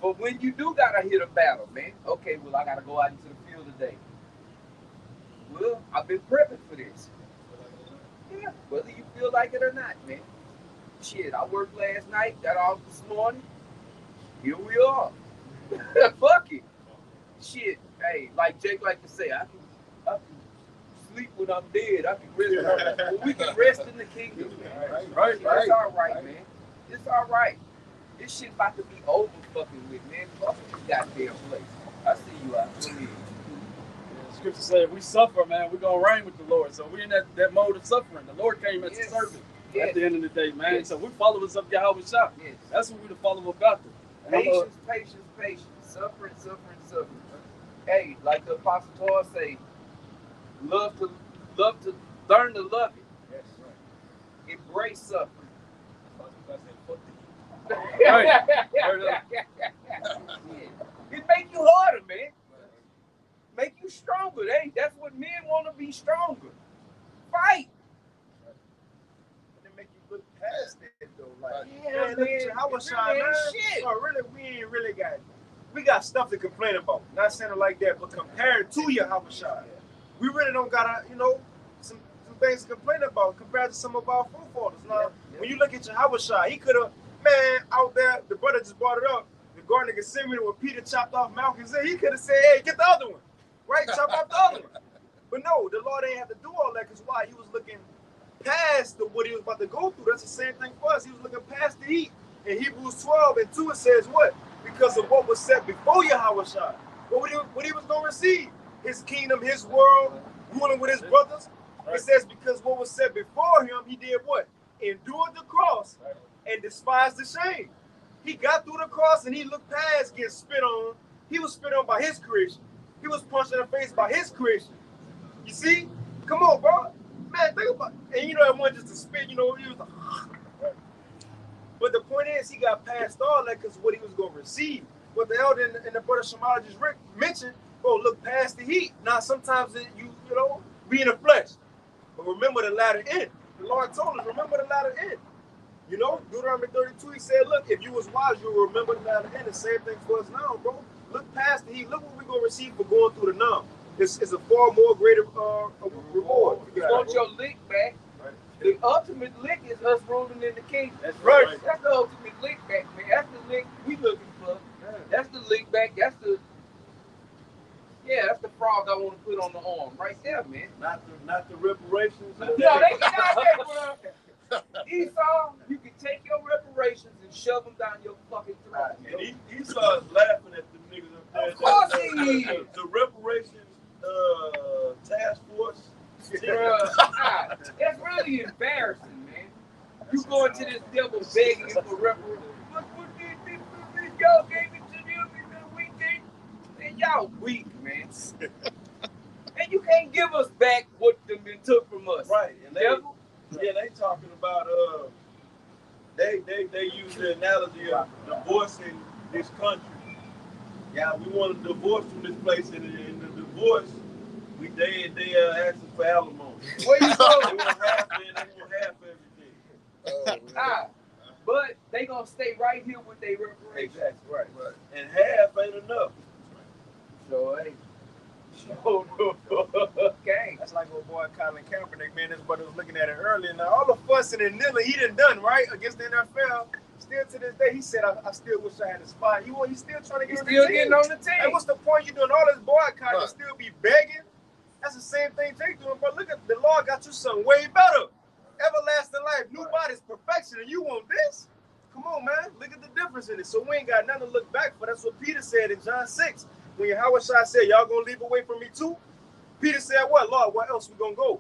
But when you do gotta hit a battle, man. Okay, well, I gotta go out into the field today. Well, I've been prepping for this. Yeah, whether you feel like it or not, man. Shit, I worked last night, got off this morning. Here we are. Fuck it. Shit, hey, like Jake like to say, I can sleep when I'm dead. I can rest. Well, we can rest in the kingdom. Right. It's all right, man. It's all right. This shit about to be over fucking with, man. Fuck this goddamn place. I see you out. Go ahead. Scripture says if we suffer, man, we're gonna reign with the Lord. So we're in that mode of suffering. The Lord came as a servant at the end of the day, man. Yes. So we're followers of Yahweh Shah. Yes. That's what we're the followers of God. Patience. Suffering. Hey, like the Apostle Paul say, love to learn to love it. Yes, right. Embrace suffering. Right. It make you harder, man. Make you stronger. Hey, that's what men want to be stronger. Fight. And then make you look past that, though. though. Like, Yeah, man, look at Yahweh Shai, man. Shit. Oh, really, we ain't really got. We got stuff to complain about. Not saying it like that, but compared to Yahweh Shai, we really don't got some things to complain about compared to some of our forefathers. Now, when you look at Yahweh Shai, he could have, man, out there, the brother just brought it up. The Garden of Gethsemane when Peter chopped off Malchus, he could have said, hey, get the other one. Right? Chop off the other one. But no, the Lord ain't have to do all that because why? He was looking past what he was about to go through. That's the same thing for us. He was looking past the heat. In Hebrews 12 and 2, it says what? Because of what was said before Yahweh Shai. What he was going to receive? His kingdom, his world, ruling with his brothers. It says because what was said before him, he did what? Endured the cross and despised the shame. He got through the cross and he looked past getting spit on. He was spit on by his creation. He was punched in the face by his creation. You see? Come on, bro. Man, think about it. And you know, it wasn't just a spit, he was like, but the point is, he got past all that because what he was going to receive. What the elder and the brother Shamala just mentioned, look past the heat. Now, sometimes be in the flesh. But remember the latter end. The Lord told us, remember the latter end. Deuteronomy 32, he said, look, if you was wise, you will remember the latter end. The same thing for us now, bro. Look past the heat. Look what we're going to receive for going through the now. It's a far more greater reward. You want your lick back. Right. The ultimate lick is us ruling in the kingdom. That's right. That's the ultimate lick back, man. That's the lick we looking for. Yeah. That's the lick back. That's the frog I want to put on the arm right there, man. Not the reparations. No, they get out there, bro. Esau, you can take your reparations and shove them down your fucking throat. And Esau is laughing at the niggas up there. Of course he is. The reparations task force. That's really embarrassing, man. You going to this devil begging for reparations. What did y'all gave it to them in the weekend? And y'all weak, man. And you can't give us back what them took from us. Right. And they talking about they use the analogy of divorcing this country. Yeah, we want a divorce from this place, and in the divorce, they asking for alimony. Where you going? They want half everything. But they gonna stay right here with their reparations. Exactly, right. And half ain't enough. So ain't. Okay. That's like old boy Colin Kaepernick, man. This brother was looking at it earlier. Now all the fussing and kneeling he done right against the NFL. Still to this day, he said, "I still wish I had a spot." He's still trying to get on the team. Getting on the team. And what's the point? You doing all this boycott and still be begging? That's the same thing Jake doing. But look at the Lord got you something way better. Everlasting life, new body's perfection, and you want this? Come on, man. Look at the difference in it. So we ain't got nothing to look back for. That's what Peter said in John 6. When Yahweh Shai said, y'all gonna leave away from me too? Peter said, what? Lord, where else we gonna go?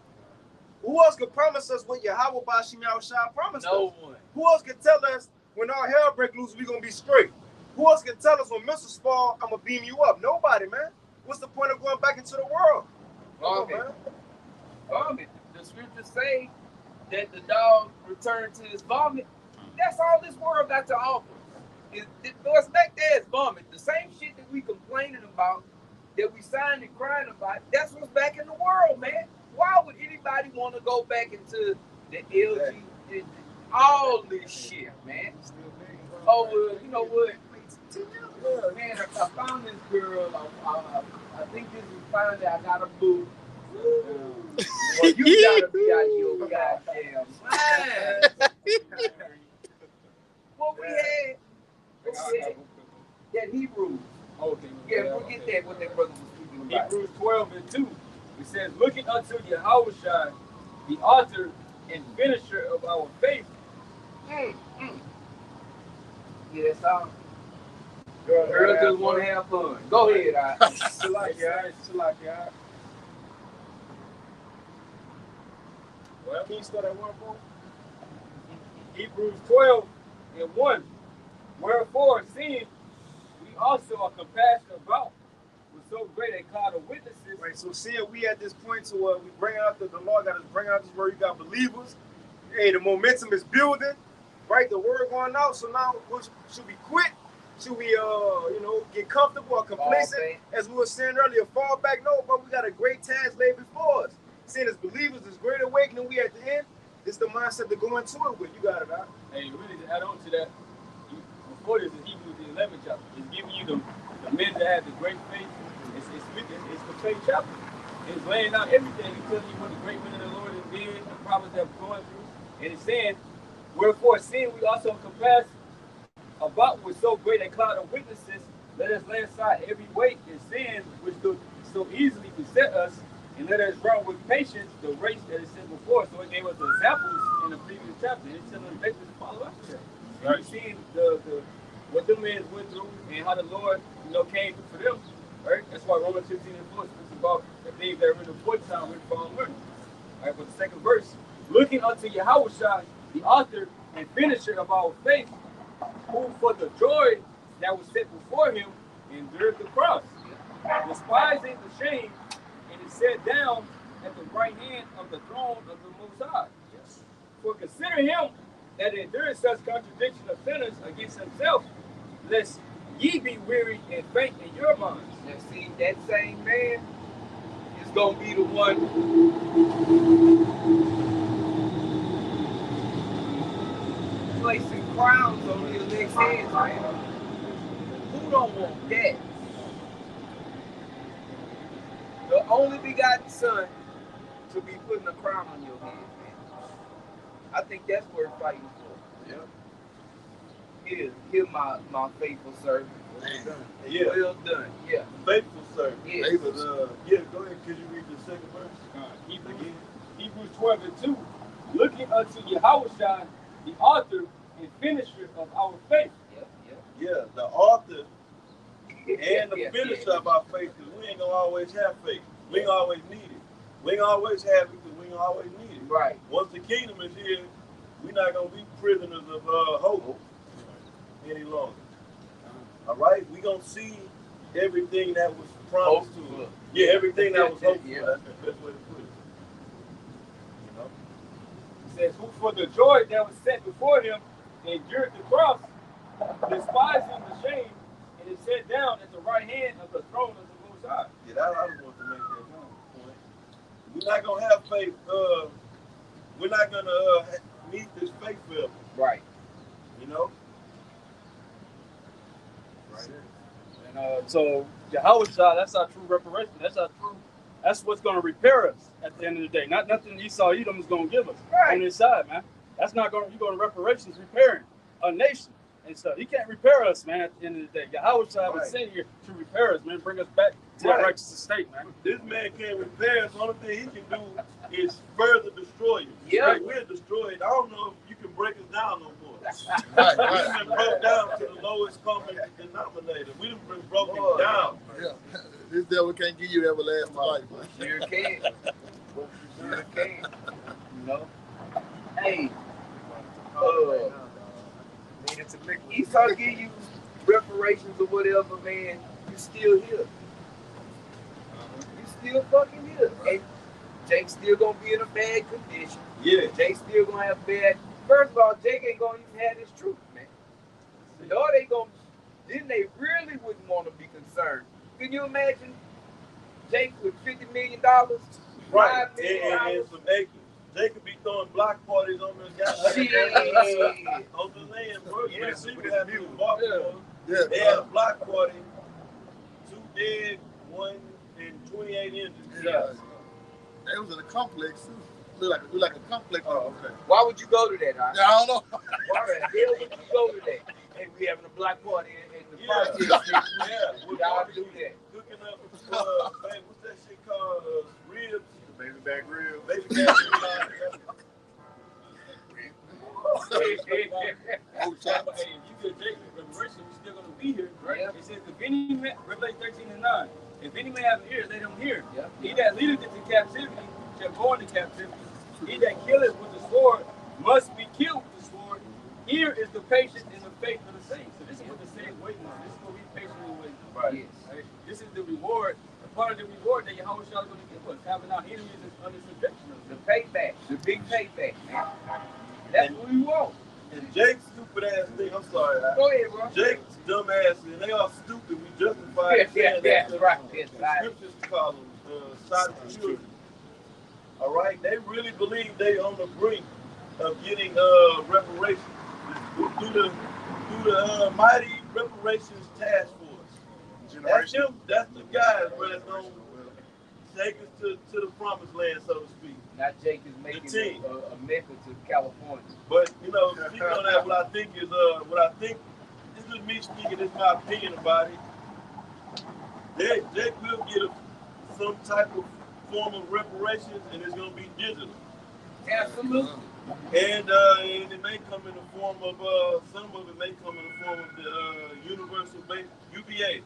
Who else could promise us what Yahweh Bashim Yahweh Shai promised us? No one. Who else can tell us when our hell break loose, we gonna be straight? Who else can tell us when missiles fall, I'm gonna beam you up? Nobody, man. What's the point of going back into the world? Vomit. The scriptures say that the dog returned to his vomit. That's all this world got to offer. What's back there is vomit. The same shit that we complaining about, that we signed and crying about, that's what's back in the world, man. Why would anybody want to go back into the LG, all this shit, man? Oh, well, you know what? Man, I found this girl. I think this is finally I got a boo. Well, you gotta be out of your goddamn mind. What we had that Hebrews. Okay. Yeah, forget that what that brother was speaking about. Hebrews 12 and 2. It says, looking unto Yahweh Shai, the author and finisher of our faith. Yes, girls just want to have fun. Go ahead, Chilakia. Well, can you start at 1 4? Hebrews 12 and 1. Wherefore, seeing we also are compassionate about with so great a cloud of witnesses. Right, so seeing we at this point to we bring out the Lord got us bring out this word. You got believers. Hey, the momentum is building. Right, the word going out. So now, should we quit? Should we, get comfortable or complacent? As we were saying earlier, fall back? No, but we got a great task laid before us. Seeing as believers, this great awakening, we at the end. It's the mindset to go into it with. You got it out. Hey, really to add on to that, before this in Hebrews the 11th chapter, it's giving you the men that have the great faith. It's the faith chapter. It's laying out everything. It's telling you what the great men of the Lord have did, the problems they're going through. And it's saying, wherefore, seeing we also compass about with so great a cloud of witnesses, let us lay aside every weight and sin which doth so easily beset us, and let us run with patience the race that is set before us. So it gave us the examples in the previous chapter. It's telling them basically to follow after that. And you've seen what the men went through and how the Lord, came through for them. Right? That's why Romans 15 and 4 speaks about the things that are in the fourth time with from learning. All right, but the second verse, looking unto Yahushua, the author and finisher of our faith, who for the joy that was set before him endured the cross, despising the shame, and is set down at the right hand of the throne of the Most High. Yes. For consider him that endured such contradiction of sinners against himself, lest ye be weary and faint in your minds. Now see, that same man is going to be the one placing crowns on the elect's heads, man. Who don't want that? The only begotten son to be putting a crown on your head, man. I think that's worth fighting for. Yeah. Here my faithful servant. Well done. Yeah. Well done. Yeah. Faithful servant. Yes. Yeah, go ahead. Could you read the second verse? Hebrews 12 and 2, looking unto Yahushua, the author and finisher of our faith. Yeah, the author and the finisher of our faith, because we ain't gonna always have faith. We ain't always need it. We ain't always have it because we ain't always need it. Right. Once the kingdom is here, we're not gonna be prisoners of hope any longer. All right, we gonna see everything that was promised to us. Yeah, everything that was hoped for. That's the best way to put it. It says, who for the joy that was set before him endured the cross, despising the shame, and is set down at the right hand of the throne of the Most High. Yeah, I just want to make that point. We're not gonna have faith. We're not gonna meet this faith forever. Right. You know. Right. And so Yahushua, that's our true reparation. That's what's going to repair us at the end of the day. Not nothing Esau Edom is going to give us on this side, man. That's not going. You're going to reparations, repairing a nation and stuff. He can't repair us, man. At the end of the day, Yahushua was sent here to repair us, man. Bring us back to that righteous estate, man. This man can't repair us. The only thing he can do is further destroy you. Yeah, like, we're destroyed. I don't know if you can break us down no more. Right. We've been broke down to the lowest common denominator. We've been broken down. Yeah. This devil can't give you everlasting life, man. Sure can. Sure can. You know? Hey, Esau give you reparations or whatever, man, you still here. You still fucking here. And Jake's still gonna be in a bad condition. Yeah. Jake's still gonna have bad. First of all, Jake ain't gonna even have this truth, man. Or they gonna, then they really wouldn't want to be concerned. Can you imagine Jake with $50 million? Right. $5 million? And some acres. They could be throwing block parties on the on the land, bro. Yeah, You see what happened in Baltimore. Yeah. They had a block party, 2 dead, 1 and 28 injured. Yeah. They was in a complex too. Look like a complex. Oh, okay. Why would you go to that? Huh? Yeah, I don't know. Why the hell would you go to that? And we having a block party in the project. Yeah. Y'all do that. Cooking up, man, what's that shit called? Ribs. Baby back real. Baby back ribs. Hey, if you get Jake reparation, we're still going to be here, right? Yeah. It says, if any man, Revelation 13 and 9, if any man have ears, let him hear. Yeah. He that leadeth into captivity shall go into captivity. He that killeth with the sword must be killed with the sword. Here is the patience and the faith of the saints. So this is what the saints waiting on. This is what we patiently waiting on. Right. Yes. Right? This is the reward. Part of the reward that Yahushua is going to give us, having our enemies under subjection. The payback, the big payback, man. That's what we want. And Jake's stupid ass thing, I'm sorry. Go ahead, bro. Jake's dumb ass, and they all stupid. We justify it. Yeah, right. Yes, The right. scriptures call them side of the children. All right, they really believe they on the brink of getting reparations through the mighty reparations task force. That's him. That's the guy that's gonna take us to the promised land, so to speak. Not Jake is making a method to California. But speaking on that, what I think this is me speaking. This is my opinion about it. Jake will get some type of form of reparations, and it's gonna be digital. Absolutely. And it may come in the form of some of it may come in the form of the universal basic UBA,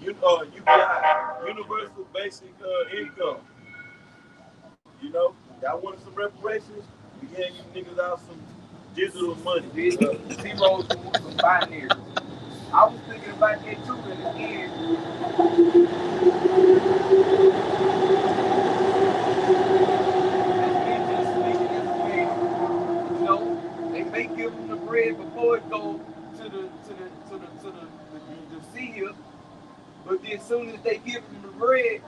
UBI, universal basic income. You know, y'all want some reparations? We can you niggas out some digital money. Zeros some binaries. I was thinking about that too in the end. They may give them the bread before it goes to the seer, but then as soon as they give them the bread,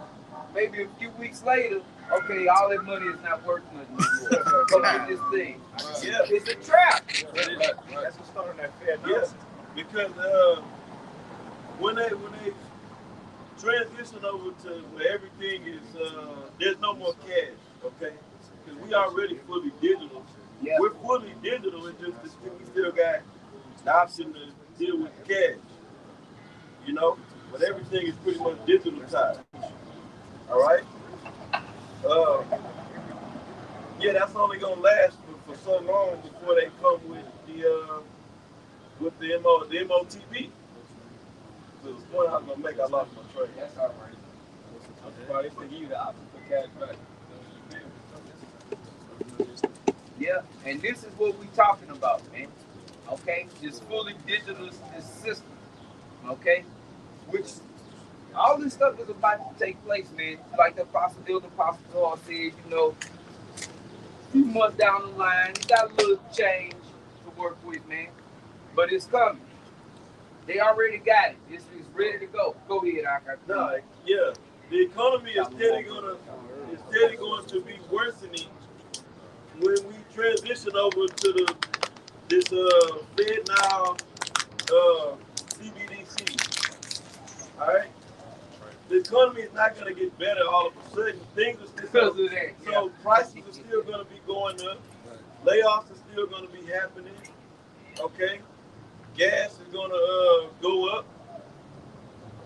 maybe a few weeks later, okay, all that money is not worth nothing anymore. Go get this thing. Yeah, it's a trap. That's what's starting that fair. Yes, because when they transition over to where everything is there's no more cash, okay? Because we already fully digital. Yeah. We're fully digital. It's just we still got the option to deal with cash, you know. But everything is pretty much digitalized. All right. Yeah, that's only gonna last for so long before they come with the MOTB. So the point I was gonna make, I lost my train. That's all right. They give you the option for cash back. Yeah, and this is what we talking about, man. Okay, this fully digital this system. Okay, which all this stuff is about to take place, man. Like the Apostle Paul said, you know, a few months down the line, you got a little change to work with, man. But it's coming. They already got it. It's ready to go. Go ahead, Aka. No, yeah. The economy is steady going to be worsening when we transition over to this FedNow CBDC. All right. The economy is not going to get better all of a sudden. Things are still because of that. So prices are still going to be going up. Layoffs are still going to be happening. Okay. Gas is going to go up.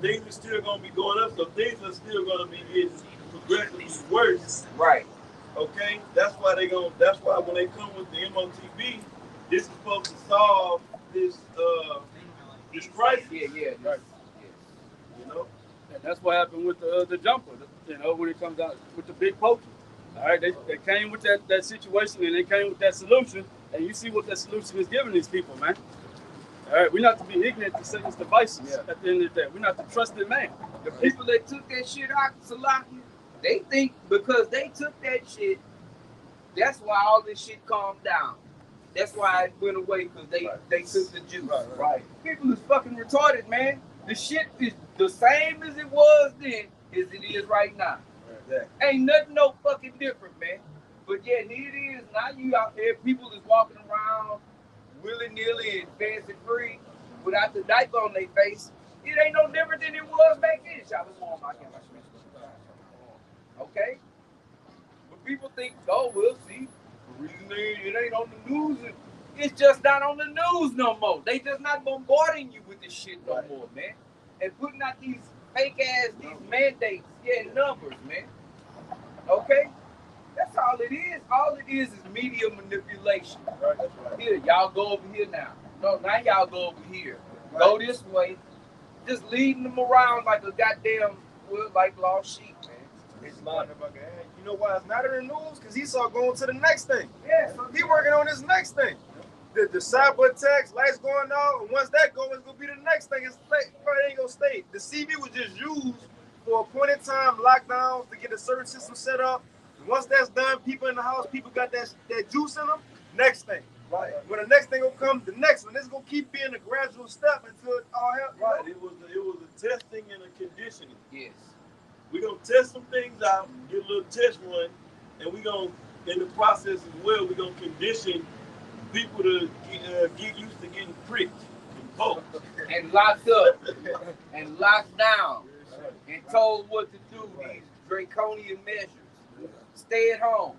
Things are still going to be going up. So things are still going to be getting progressively worse. Right. Okay. That's why when they come with the MOTB, this is supposed to solve this crisis. Yeah. Right. You know. And that's what happened with the jumper, you know, when it comes out with the big poacher. All right, they came with that situation and they came with that solution, and you see what that solution is giving these people, man. All right, we're not to be ignorant to Satan's devices at the end of the day. We're not to trust in man. The people that took that shit out, Salakia, they think because they took that shit, that's why all this shit calmed down. That's why it went away, because they took the juice. Right. People is fucking retarded, man. The shit is the same as it was then as it is right now. Exactly. Ain't nothing no fucking different, man. But yeah, neither is now you out there, people is walking around willy-nilly and fancy free without the diaper on their face. It ain't no different than it was back then. Okay? But people think, oh, we'll see. The reason it ain't on the news, it's just not on the news no more. They just not bombarding you with this shit no more, man. And putting out these fake ass, these mandates, numbers, man. Okay? That's all it is. All it is media manipulation. Right, that's right. Here, y'all go over here now. No, now y'all go over here. Right. Go this way. Just leading them around like a goddamn lost sheep, man. It's not about that. You know why it's not in the news? Because Esau going to the next thing. Yeah. He working on this next thing. The cyber attacks, lights going out, and once that goes, it's gonna be the next thing. It probably ain't gonna stay. The CB was just used for a point in time lockdowns to get a certain system set up. And once that's done, people in the house, people got that juice in them. Next thing. Right. When the next thing will come, the next one. This is gonna keep being a gradual step until it all happens. Right. It was a testing and a conditioning. Yes. We're gonna test some things out, get a little test run, and we're gonna in the process as well, we're gonna condition people to get used to getting pricked and poked and locked up and locked down and told what to do. These draconian measures. Stay at home.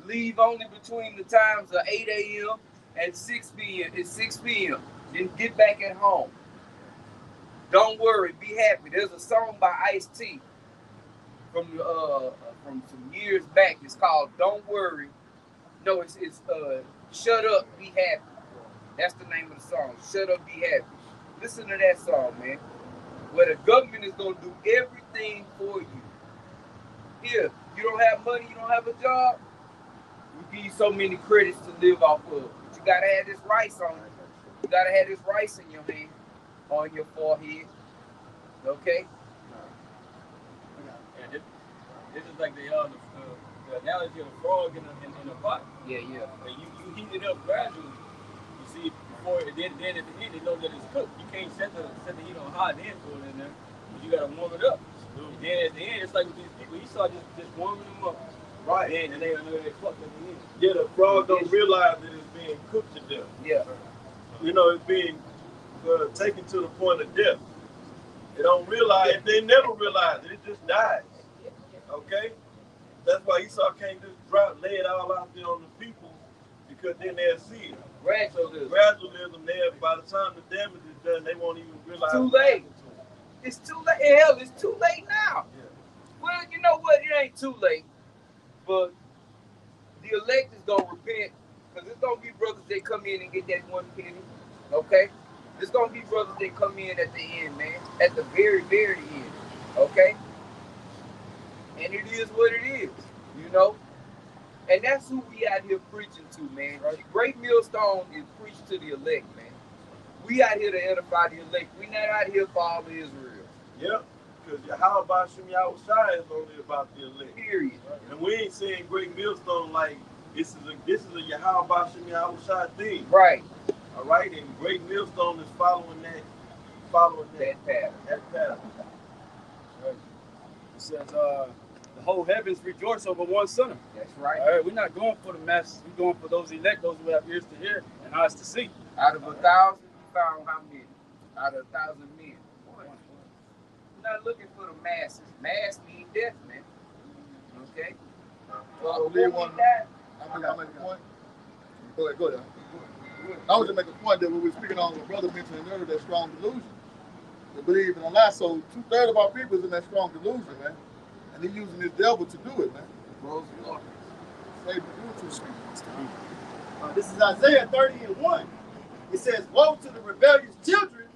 Leave only between the times of 8 a.m. and 6 p.m. and 6 p.m. Then get back at home. Don't worry, be happy. There's a song by Ice-T from some years back. It's called "Don't Worry." No, it's "Shut Up, Be Happy." That's the name of the song. "Shut Up, Be Happy." Listen to that song, man. Where the government is gonna do everything for you. Here, you don't have money, you don't have a job. We give you so many credits to live off of. But you gotta have this rice on you. You gotta have this rice in your hand, on your forehead. Okay? Yeah, this is like the analogy of a frog in a pot. Yeah, yeah. And you heat it up gradually. You see, before then at the end, they know that it's cooked. You can't set the heat on high then throw it in there. But you gotta warm it up. And then at the end, it's like with these people, he saw just warming them up. right. And they fucked at the end. Yeah, the frog don't realize that it's being cooked to death. Yeah. You know, it's being taken to the point of death. They don't realize, they never realize it, it just dies. Okay? That's why Esau can't just lay it all out there on the people, because then they'll see it. Gradualism. Gradualism, by the time the damage is done, they won't even realize. Too late. It's too late. Hell, it's too late now. Yeah. Well, you know what? It ain't too late. But the elect is going to repent, because there's going to be brothers that come in and get that 1 penny. Okay? There's going to be brothers that come in at the end, man. At the very, very end. Okay? And it is what it is, you know? And that's who we out here preaching to, man. Great Millstone is preached to the elect, man. We out here to edify the elect. We not out here for all of Israel. Yeah, because Yahweh Shem Yahushua is only about the elect. Period. And we ain't saying Great Millstone like this is a Yahweh Shem Yahushua thing. Right. All right, and Great Millstone is following that pattern. That pattern. Right. It says, the whole heavens rejoice over one sinner. That's right. All right, we're not going for the masses. We're going for those elect, those who have ears to hear and eyes to see. Out of 1,000, we found how many? Out of 1,000 men. One. We're not looking for the masses. Mass mean death, man. Okay? Well, Before we die, I'll make a point. Go ahead. I was just make a point that we were speaking on what brother mentioned earlier, that strong delusion. They believe in Allah, so 2/3 of our people is in that strong delusion, man. And he's using this devil to do it, man. This is Isaiah 30:1. It says, "Woe to the rebellious children,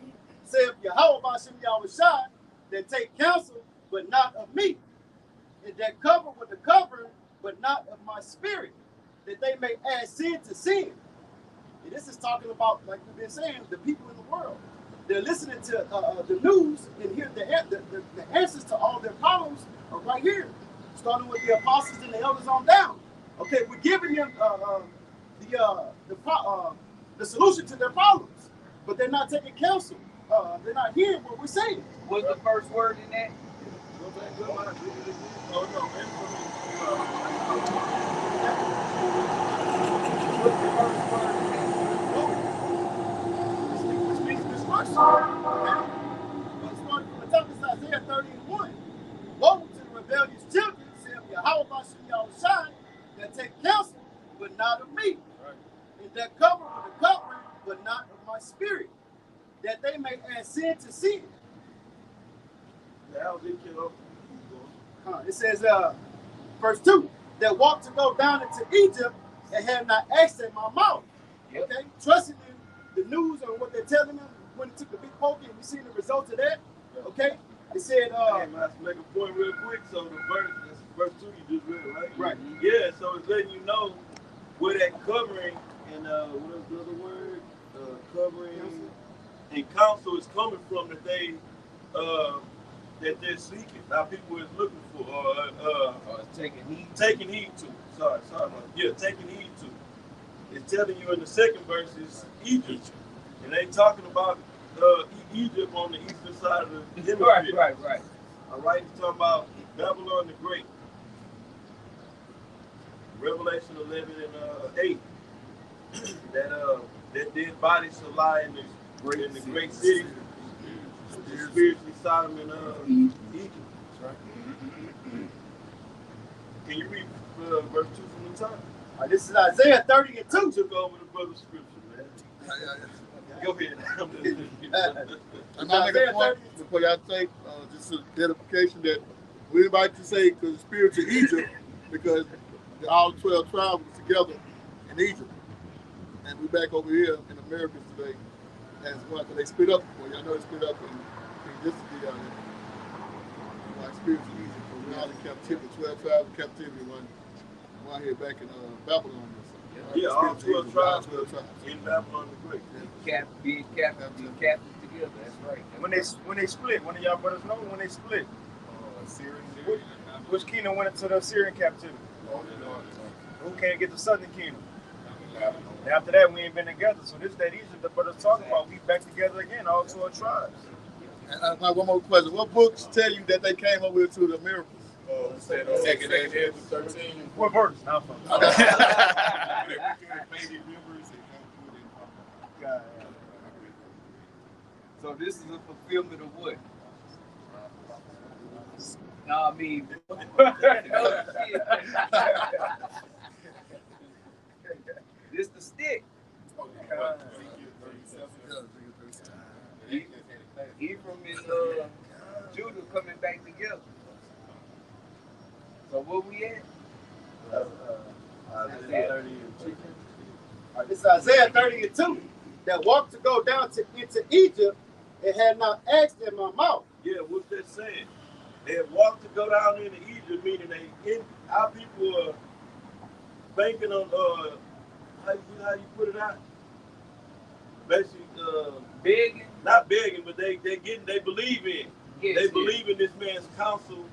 saith Yahweh Bashem Yahushua, that take counsel, but not of me, and that cover with the covering, but not of my spirit, that they may add sin to sin." And this is talking about, like we've been saying, the people in the world. They're listening to the news, and here the answers to all their problems are right here, starting with the apostles and the elders on down. Okay, we're giving them the solution to their problems, but they're not taking counsel. They're not hearing what we're saying. what's the first word in that? What's the first word in that? Speaks destruction. Okay? But starting from the top, it's Isaiah 30:1. Woe to the rebellious children, saith Yahweh Bashem Yahushua, that take counsel, but not of me, and that cover with the covering, but not of my spirit, that they may add sin to sin. It says, verse 2, that walk to go down into Egypt and have not asked at my mouth. Yep. Okay, trusting in the news and what they're telling them when they took the big poke, and we seen the results of that. Okay, it said, let's make a point real quick. So the verse 2 you just read, right? Right. Yeah, so it's letting you know where that covering and what is the other word? Covering and counsel is coming from that they're seeking. Now people is looking for taking heed to. Sorry. Yeah, taking heed to. It's telling you in the second verse is Egypt, and they talking about Egypt on the eastern side of the hemisphere. Right. All right, it's talking about Babylon the Great. Revelation 11 and 8. That dead body shall lie in the great city, spiritually Sodom and Egypt. Can you read verse 2 from the top? This is Isaiah 30 and 2. Took over the brother's scripture, man. Go ahead. And I make a point before y'all take just a identification that we like to say because the spirits of Egypt, because all 12 tribes were together in Egypt. And we back over here in America today as one, because they split up before. Y'all know they split up in this deal out there. Like spirits of Egypt, because we all in captivity, 12 tribes in captivity, one here back in Babylon. Right? Yeah, all 12 tribes in Babylon the Great. Being captive together, that's right. When they split, one of y'all brothers know when they split. Which kingdom went into the Assyrian captivity? Who can't get the southern kingdom? And after that, we ain't been together. So this that Egypt the brothers talking about, we back together again, all 12 tribes. And one more question. What books tell you that they came up with to the miracles? Second Ezra 13. What verse? Now, So this is a fulfillment of what? No, I mean, this the stick. Ephraim and Judah coming back together. So where we at? Isaiah 30 and 2. This is Isaiah 30 and 2. That walked to go down into Egypt and had not asked in my mouth. Yeah, what's that saying? They had walked to go down into Egypt, meaning our people are banking on how you put it out? Basically, begging. Not begging, but they believe in. Yes, they believe in this man's counsel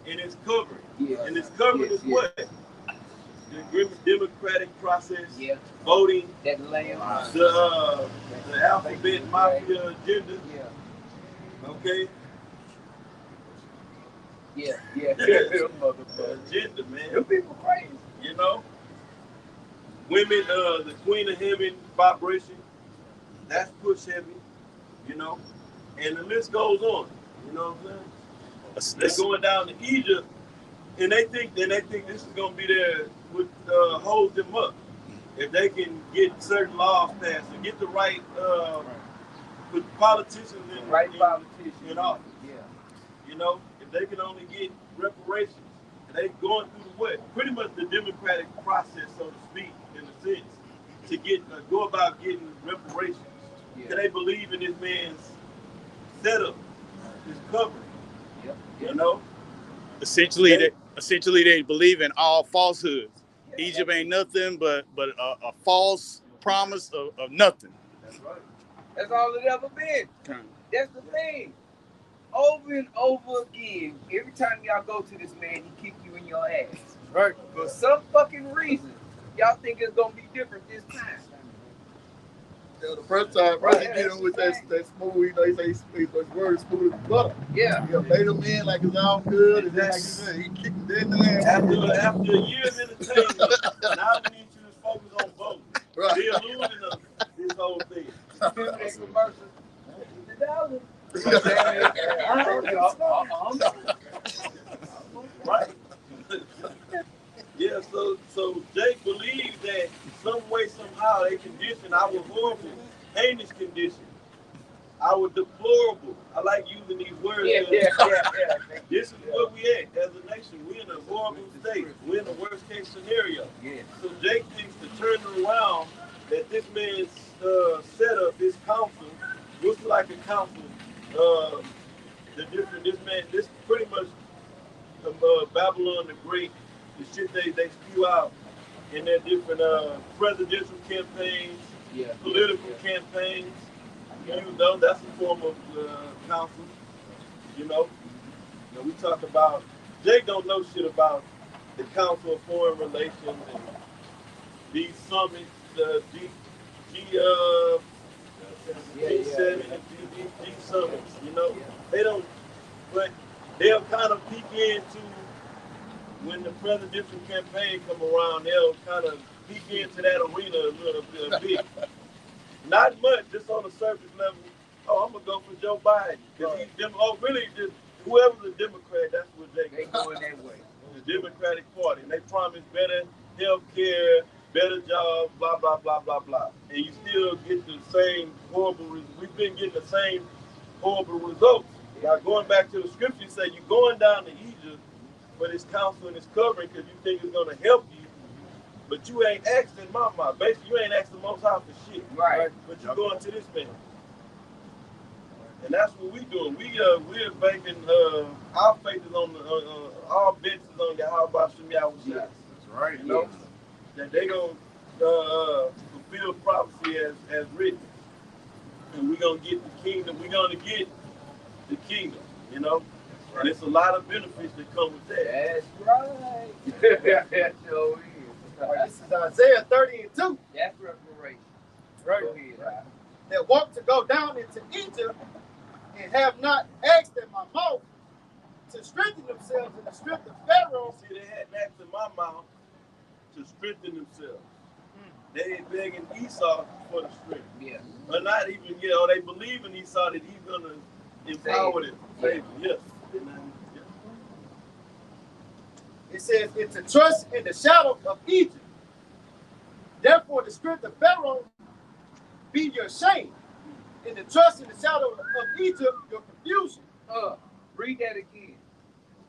and his covering. Yes. And his covering is what? The democratic process, voting, that lamb, the alphabet mafia agenda. Yeah. Okay. Yeah. Agenda, man. Them people crazy. You know? Women, the Queen of Heaven vibration, that's push heavy, you know? And the list goes on. You know what I'm saying? They're going down to Egypt, and they think this is gonna be there with hold them up. If they can get certain laws passed and get the right with politicians in office. Yeah. You know, if they can only get reparations, they going through the what? Pretty much the democratic process, so to speak, in a sense, to get go about getting reparations. Yeah. Can they believe in this man's setup, his covering? Yep. You know? Essentially, they believe in all falsehoods. Egypt ain't nothing but a false promise of nothing. That's right. That's all it ever been. Okay. That's the thing. Over and over again, every time y'all go to this man, he kick you in your ass. Right. For some fucking reason, y'all think it's gonna be different this time. The first time, right, he get him with that smooth, you know, he say his word is smooth as butter. Yeah. You made him in like it's all good, and then like you said, he kicked dead in the ass. After a year of entertainment, now we need you to focus on voting. Right. They're losing us this whole thing. Remember that commercial? The dollar. Right. Yeah, so Jake believes that some way, somehow, they condition our horrible, heinous condition, our deplorable. I like using these words. Yeah. This is where we at as a nation. We're in a horrible state. We're in a worst case scenario. Yeah. So Jake thinks to turn it around, that this man's setup, his council, looks like a council. This pretty much Babylon the Great, the shit they spew out in their different presidential campaigns, political campaigns. You know, that's a form of council. You know, we talk about, Jake don't know shit about the Council of Foreign Relations and these summits, G7 and G summits, you know. They don't, but they'll kind of peek into when the presidential campaign come around, they'll kind of peek into that arena a little bit. Not much, just on the surface level. Oh, I'm gonna go for Joe Biden. Really, just whoever's a Democrat, that's what they going that way. The Democratic Party, and they promise better health care, better jobs, blah blah blah blah blah, and you still get the same horrible. We've been getting the same horrible results. Now going back to the scripture, say you're going down to Egypt for this counsel and this covering because you think it's gonna help you, but you ain't asking Mama. Basically, you ain't asking the Most High for shit. Right. But you're going to this man. And that's what we doing. We're banking. Our faith is on our bets is on Yahweh Shem Yahweh. That's right. You know that they gonna fulfill prophecy as written, and we gonna get the kingdom. We gonna get the kingdom. You know, and it's a lot of benefits that come with that. That's right. That sure is. This is Isaiah 30:2. That's reparation. Right. Go ahead. That want to go down into Egypt and have not asked at my mouth to strengthen themselves in the strength of Pharaoh. See, they hadn't asked in my mouth to strengthen themselves. They ain't begging Esau for the strength. Yeah. Or not even, or they believe in Esau that he's going to empower them. Save them. Yes. It says, it's a trust in the shadow of Egypt. Therefore, the strength of Pharaoh be your shame. And the trust in the shadow of Egypt, your confusion. Read that again.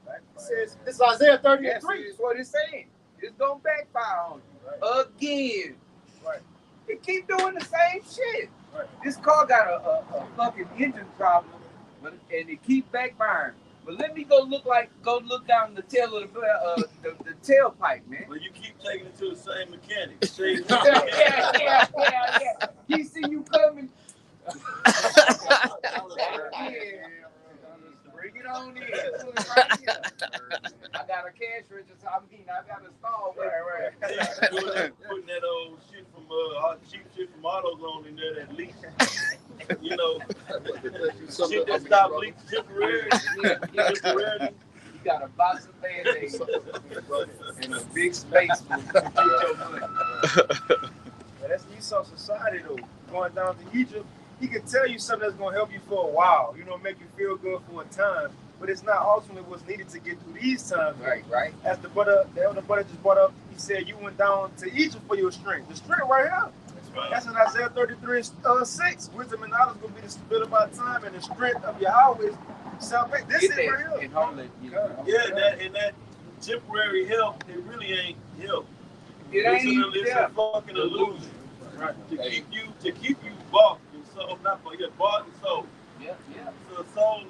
It says, this is Isaiah 30:3. That's what it's saying. It's going to backfire on you. Again. Right. They keep doing the same shit. Right. This car got a fucking engine problem, and it keep backfiring. But let me go look down the tail of the tailpipe, man. Well, you keep taking it to the same mechanic. Yeah. He see you coming. Bring it on in. Put it right here. I got a cash register. I got a stall. Right. Putting that old shit from cheap shit from AutoZone in there that leaks. You know, shit that stop leaks temporarily. You got a box of Band-Aids and a big space for get your money. Well, that's Esau society though. Going down to Egypt, he can tell you something that's gonna help you for a while, make you feel good for a time, but it's not ultimately what's needed to get through these times. Right. As the elder brother just brought up, he said you went down to Egypt for your strength. The strength right here. That's in Isaiah 33:6. Wisdom and knowledge will be the spirit of our time, and the strength of Yahweh is salvation. This is right here. That temporary help, it really ain't help. It's a fucking illusion. Right. To keep you bought and sold, bought and sold. Yeah. So soul,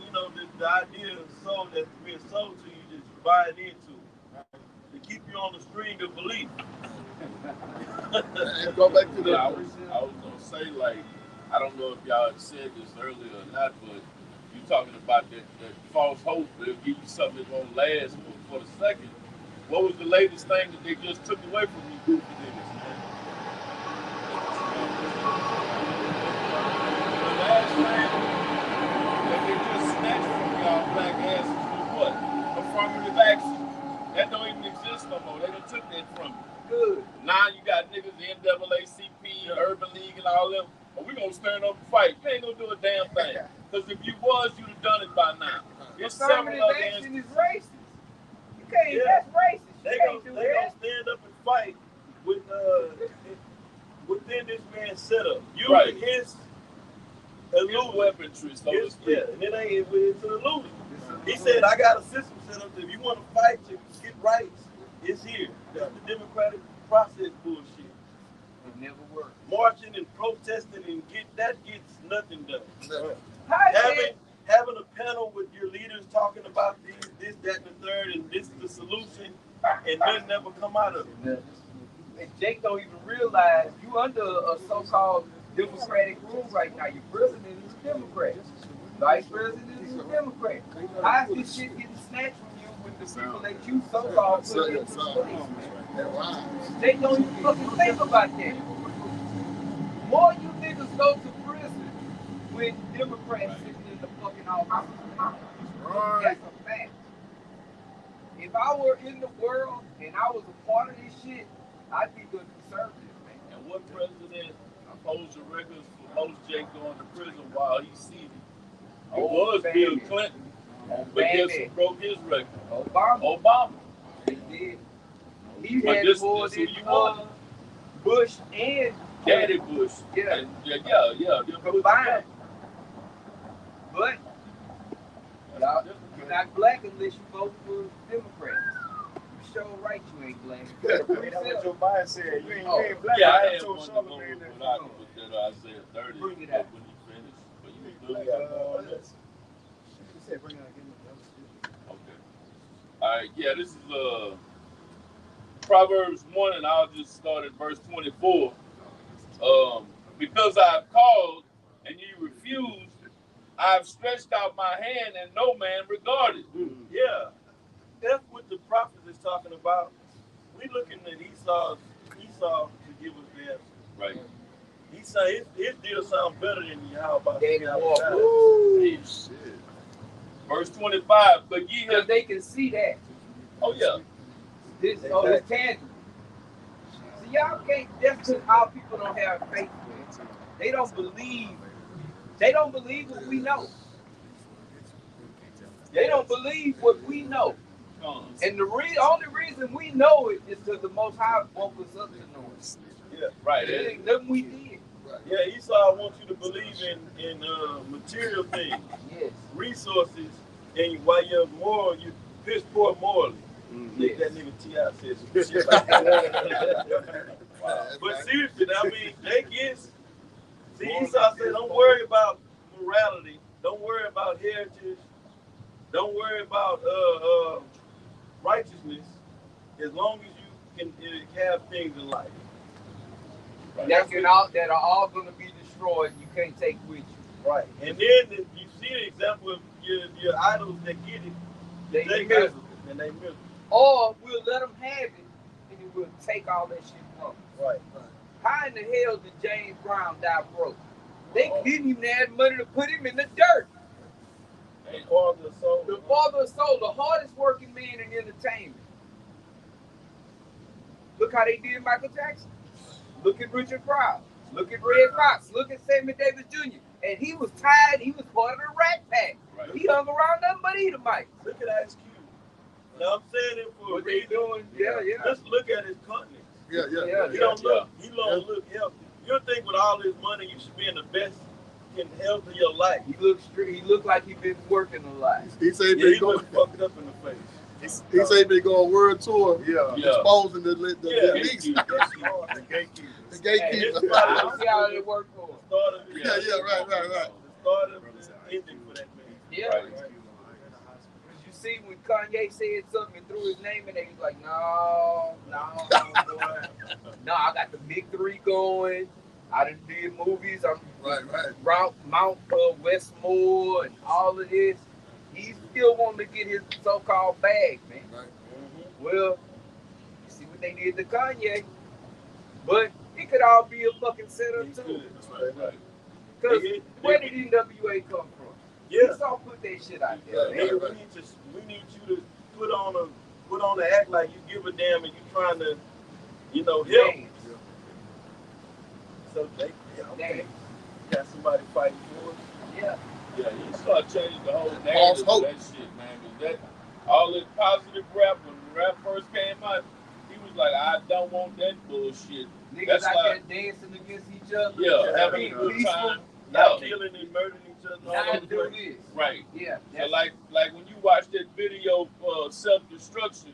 the idea of soul that's being sold to you, that you buy it into, right? To keep you on the string of belief. And go back to the. I was gonna say, I don't know if y'all had said this earlier or not, but you talking about that false hope. They'll give you something that won't last for the second. What was the latest thing that they just took away from you, goofy niggas, man? The last thing that they just snatched from y'all black asses was what? Affirmative action. That don't even exist no more. They done took that from you. Good. Now you got niggas, the NAACP, Urban League, and all them. We gonna stand up and fight. You ain't gonna do a damn thing. Because if you was, you'd have done it by now. It's affirmative action is racist. You can't. That's racist. They gonna stand up and fight with within this man's setup. You and his illusion. Weaponry, so to speak. And it ain't. It's an illusion. He said, "I got a system set up that if you want to fight to get rights, it's here." That's the democratic process bullshit. It never worked. Marching and protesting and gets nothing done. Having a panel with your leaders talking about this, that, and the third, and this is the solution, and nothing never come out of it. And Jake don't even realize you under a so-called democratic rule right now. Your president is a Democrat. Vice president is a Democrat. How is this shit getting snatched from you with the people that you so-called put into place? Jake don't even fucking think about that. More you niggas go to prison with Democrats sitting in the fucking office. That's a fact. if I were in the world and I was a part of this shit, I'd be good conservative, man. And what president holds the records for most Jake going to prison while he's seated? It was Bill Clinton, but guess who broke his record? Obama. He did. He But had this more who than you want. Bush and Daddy Bush. Yeah. And, yeah. They're put combined. together. But you're not black unless you vote for Democrats. You sure right you ain't black. That's what Joe Biden said. You ain't black. Yeah, I I had told one to go Charlamagne with that. what I put that Isaiah 30 Bring it but out. when you finish. But you look at He said, bring it out, give him the Okay. All right, yeah, this is Proverbs 1, and I'll just start at verse 24. Because I've called and you refused, I've stretched out my hand and no man regarded. Yeah, that's what the prophet is talking about. We looking at Esau to give us the answer. Right. He said his deal sound better than Yahweh. Hey, shit. Verse 25, but ye Because have... they can see that. Oh, yeah. It's tangible. See, y'all can't, that's because our people don't have faith. Man. They don't believe. They don't believe what we know. They don't believe what we know. And the only reason we know it is because the Most High woke us up to know it. Yeah, right. It ain't nothing we did. Yeah, Esau wants you to believe in material things, yes, resources, and while you're moral, you piss poor morally. Yes. That nigga T.I. said some shit like that. Wow. But seriously, I mean, see, Esau said, don't worry about morality, don't worry about heritage, don't worry about righteousness, as long as you can have things in life. Right. That are all going to be destroyed. You can't take with you. Right. And then you see the example of your idols that get it. They miserable. And they miserable. Or we'll let them have it, and then we'll take all that shit from them. Right. How in the hell did James Brown die broke? They didn't even have money to put him in the dirt. The father of soul. The father of soul, the hardest working man in entertainment. Look how they did Michael Jackson. Look at Richard Pryor. Look at Red Fox. Look at Sammy Davis Jr. And he was tired. He was part of the Rat Pack. Right. He hung around nothing but Edomites. Look at Ice Cube. Now I'm saying it for what they doing. Yeah. Just look at his countenance. Yeah. He don't look healthy. You think with all this money you should be in the best in health of your life. He looked like he been working a lot. He said he was fucked up in the face. He said he been going world tour, exposing the leaks. The gatekeepers. The gatekeepers. I see how they work for him. Right. The start of the ending for that man. Yeah. Right. You see when Kanye said something and threw his name in there, he's like, no, I got the big three going. I done did movies. I'm Mount Westmore and all of this. He still wanting to get his so-called bag, man. Right. Mm-hmm. Well, you see what they did to Kanye. But it could all be a fucking setup too. Because where did NWA come from? Yeah. Esau put that shit out there. We need you to put on the act like you give a damn and you trying to, help. Damn. So they got somebody fighting for us. Yeah. Yeah, you start changing the whole narrative of that shit, man. Because all this positive rap, when rap first came out, he was like, I don't want that bullshit. Niggas out there dancing against each other. Yeah, having a good time. Not killing and murdering each other. Not do this. Right. Yeah. So like when you watch that video of self-destruction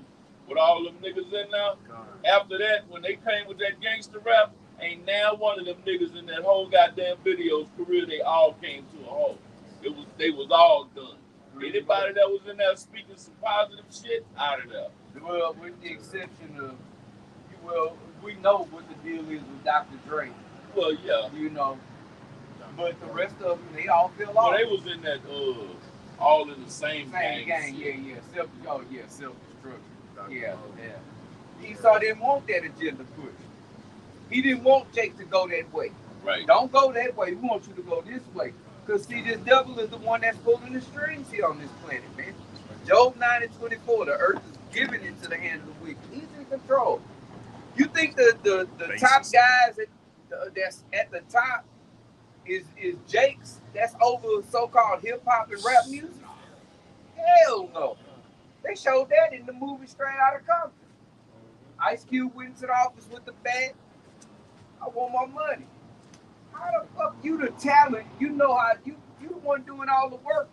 with all them niggas in now, after that, when they came with that gangster rap, ain't now one of them niggas in that whole goddamn video's career, they all came to a halt. They was all done. Anybody that was in there speaking some positive shit, out of there. Well, with the exception of, we know what the deal is with Dr. Dre. Well, yeah. But the rest of them, they all fell off. Well, they was in that, all in the same gang. Yeah. Self-destruction. Yeah. Esau didn't want that agenda pushed. He didn't want Jake to go that way. Right. Don't go that way. We want you to go this way. Because, see, this devil is the one that's pulling the strings here on this planet, man. Job 9:24, the earth is giving into the hand of the wicked. He's in control. You think the top guys that's at the top is Jake's that's over so-called hip-hop and rap music? Hell no. They showed that in the movie Straight Outta Compton. Ice Cube went into the office with the bat. I want my money. How the fuck you the talent? You know how you the one doing all the work.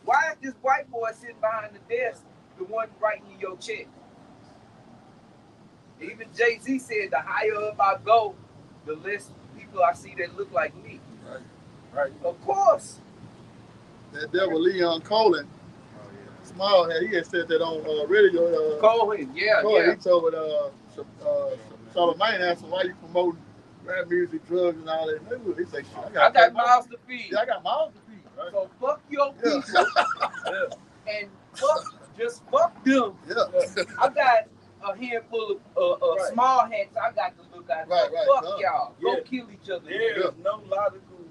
Why is this white boy sitting behind the desk the one writing you your check? Even Jay-Z said the higher up I go, the less people I see that look like me. Right. Of course. That devil Leon Cohen, Smallhead, he had said that on radio. Cohen, yeah. He told Charlamagne asked him, why you promoting rap music, drugs, and all that. He said, shit, I got mouths to feed. Yeah, I got mouths to feed. Right? So fuck your people and fuck them. Yeah. I got a handful of small hats I got to look at. Right. Fuck y'all. Yeah. Go kill each other. There is no logical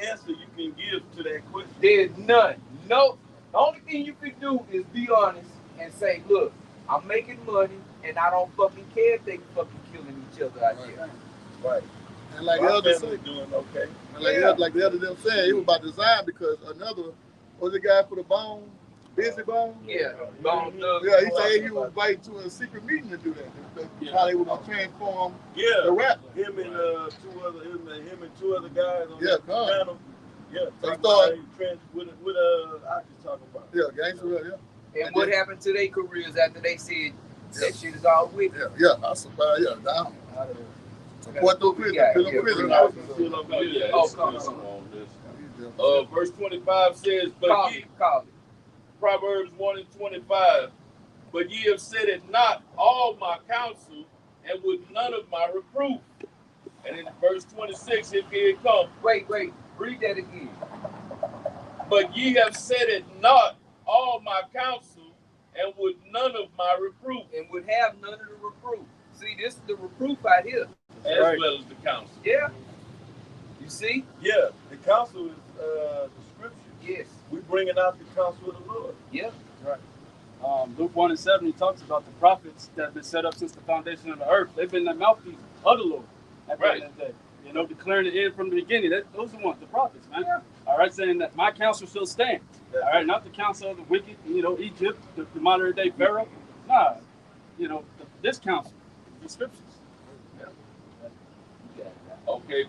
answer you can give to that question. There's none. No. The only thing you can do is be honest and say, look, I'm making money and I don't fucking care if they fucking killing each other out there. Right. And like My the other family's doing okay. and like the other them saying, it was by design because another was the guy for the Bone, Busy Bone. Yeah. Bone Thugs. Yeah, he said he was invited to a secret meeting to do that. How they were gonna transform the rap. Him and two other guys on Yeah, the panel. Yeah, So he talking started- about with I just talking about. Yeah, gangster rap, yeah. And what happened to their careers after they said that shit is all wicked? Yeah, I survived, down. What do prison? Verse 25 says, Proverbs 1 and 25, but ye have said it not all my counsel, and with none of my reproof. And in verse 26, here it comes. Wait, read that again. But ye have said it not all my counsel, and with none of my reproof. And would have none of the reproof. See, this is the reproof out here. As well as the counsel. Yeah. You see? Yeah, the counsel is the scripture. Yes. We bringing out the counsel of the Lord. Yeah. Right. Luke 1 and 7, he talks about the prophets that have been set up since the foundation of the earth. They've been the mouthpiece of the Lord at the end of the day. You know, declaring the end from the beginning. Those are the ones, the prophets, man. Yeah. All right, saying that my counsel shall stand. All right, not the counsel of the wicked, Egypt, the modern day Pharaoh. Nah, this counsel, the scriptures. Okay,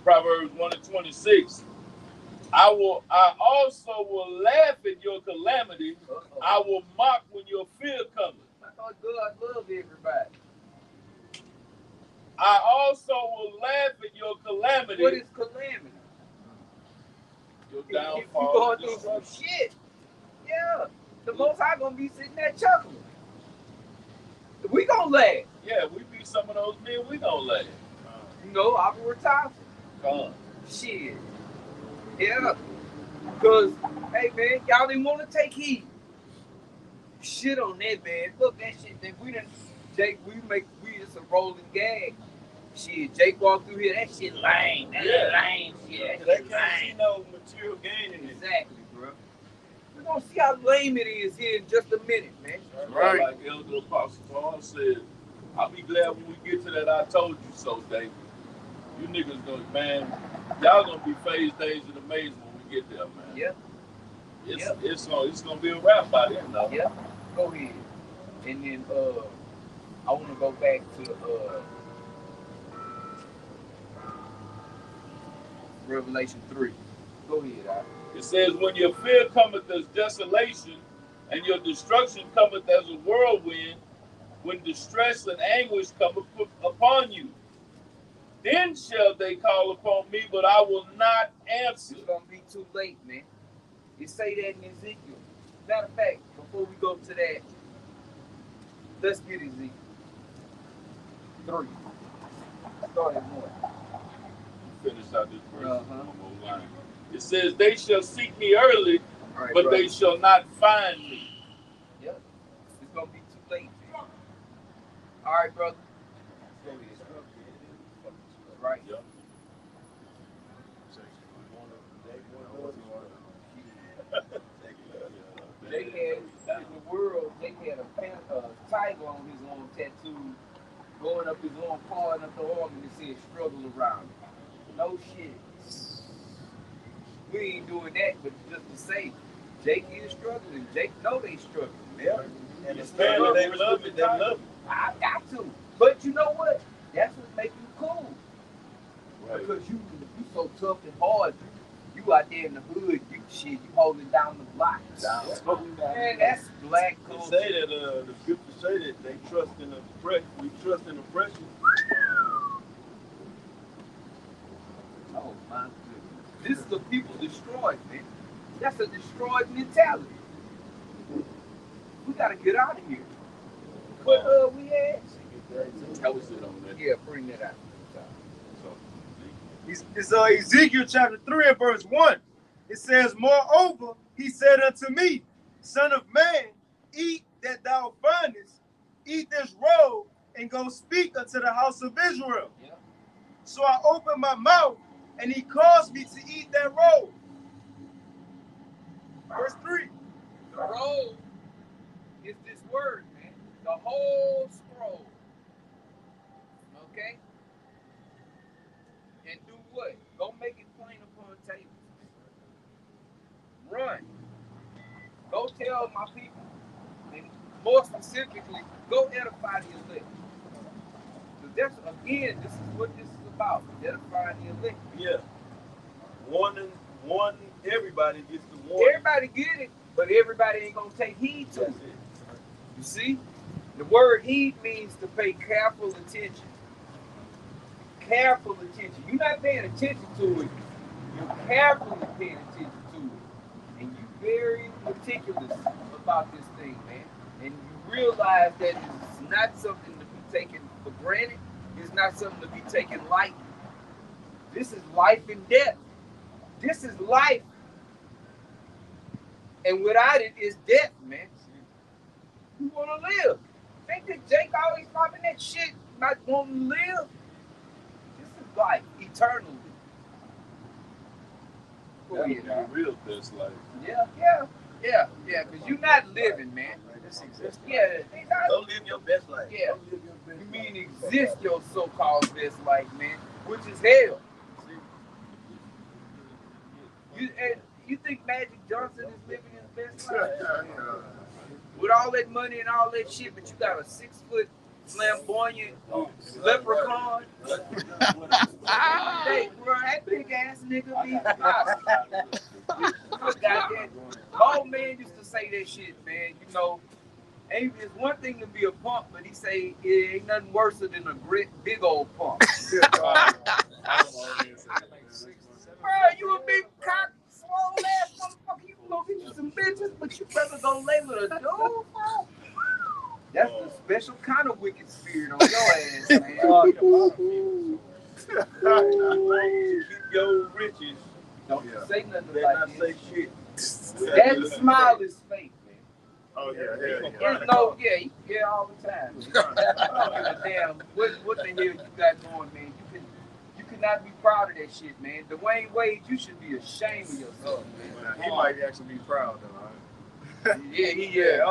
Proverbs 1 and 26. I also will laugh at your calamity. I will mock when your fear cometh. I thought God loved everybody. I also will laugh at your calamity. What is calamity? Your If downfall. you going through some shit, yeah, the Most High gonna be sitting there chuckling. We gonna laugh. Yeah, we be some of those men. We gonna laugh. Opera Thompson. Come on. Shit. Yeah. Because, hey, man, y'all didn't want to take heed. Shit on that, man. Look, that shit that we done, Jake, we just a rolling gag. Shit, Jake walked through here, that shit lame. That lame shit. They can't see no material gain in it. Exactly, bro. We're going to see how lame it is here in just a minute, man. Right. Like Elder Apostle Paul said, I'll be glad when we get to that I told you so, David. You niggas gonna, man, y'all gonna be phase days of the maze when we get there, man. Yeah. It's gonna be a wrap by then, though. Yeah. Go ahead. And then I want to go back to Revelation 3. Go ahead, It says, when your fear cometh as desolation, and your destruction cometh as a whirlwind, when distress and anguish cometh upon you. Then shall they call upon me, but I will not answer. It's going to be too late, man. It say that in Ezekiel. Matter of fact, before we go to that, let's get Ezekiel 3. Start at 1. Finish out this verse. One more line. It says, they shall seek me early, right, but they shall not find me. Yep. It's going to be too late, man. All right, brother. Go ahead. Right. Yep. They had in the world, Jake had a tiger on his arm tattoo, going up his arm, pawing up the arm, and it said struggle around it. No shit. We ain't doing that, but just to say, Jake is struggling. Jake know they struggling. Yeah. And the family, they love it. They love it. I got to. But you know what? That's what make you cool. Right. Because you so tough and hard. You out there in the hood, you holding down the block. Man, that's black They culture. say that the scriptures say that they trust in oppression. We trust in oppression. Oh my goodness. This is the people destroyed, man. That's a destroyed mentality. We gotta get out of here. What we had? How was it on that? Yeah, bring that out. It's Ezekiel chapter 3 and verse 1. It says, moreover, he said unto me, Son of man, eat that thou findest, eat this roll, and go speak unto the house of Israel. Yeah. So I opened my mouth, and he caused me to eat that roll. Verse 3. The roll is this word, man. The whole scroll. Okay? And do what? Go make it plain upon tables. Run. Go tell my people. And more specifically, go edify the elect. Because that's, again, this is what this is about. Edifying the elect. Yeah. Warning everybody gets the warning. Everybody get it, but everybody ain't gonna take heed to it. You see? The word heed means to pay careful attention. Careful attention. You're not paying attention to it. You're carefully paying attention to it. And you're very meticulous about this thing, man. And you realize that it's not something to be taken for granted. It's not something to be taken lightly. This is life and death. This is life. And without it is death, man. You want to live. Think that Jake always popping that shit about wanting to live? This is life, eternally. That would be the real best life. Yeah, because you're not living, man. Yeah, Go live your best life. yeah. You mean exist your so-called best life, man, which is hell. You think Magic Johnson is living his best life? With all that money and all that shit, but you got a 6-foot flamboyant leprechaun. Hey, bro, that big ass nigga be goddamn. Old man used to say that shit, man. You know, ain't it's one thing to be a punk, but he say it ain't nothing worse than a big old punk. Bro, you a big cock, swole ass motherfucker. You can go get you some bitches, but you better go lay with a dude, bro. That's the special kind of wicked spirit on your ass, man. Keep your riches. Don't say nothing They about not say this. shit. That smile is fake, man. Oh yeah. There's no, yeah, all the time. I don't give a damn what the hell you got going, man. You cannot be proud of that shit, man. Dwayne Wade, you should be ashamed of yourself, man. He might actually be proud though. Yeah.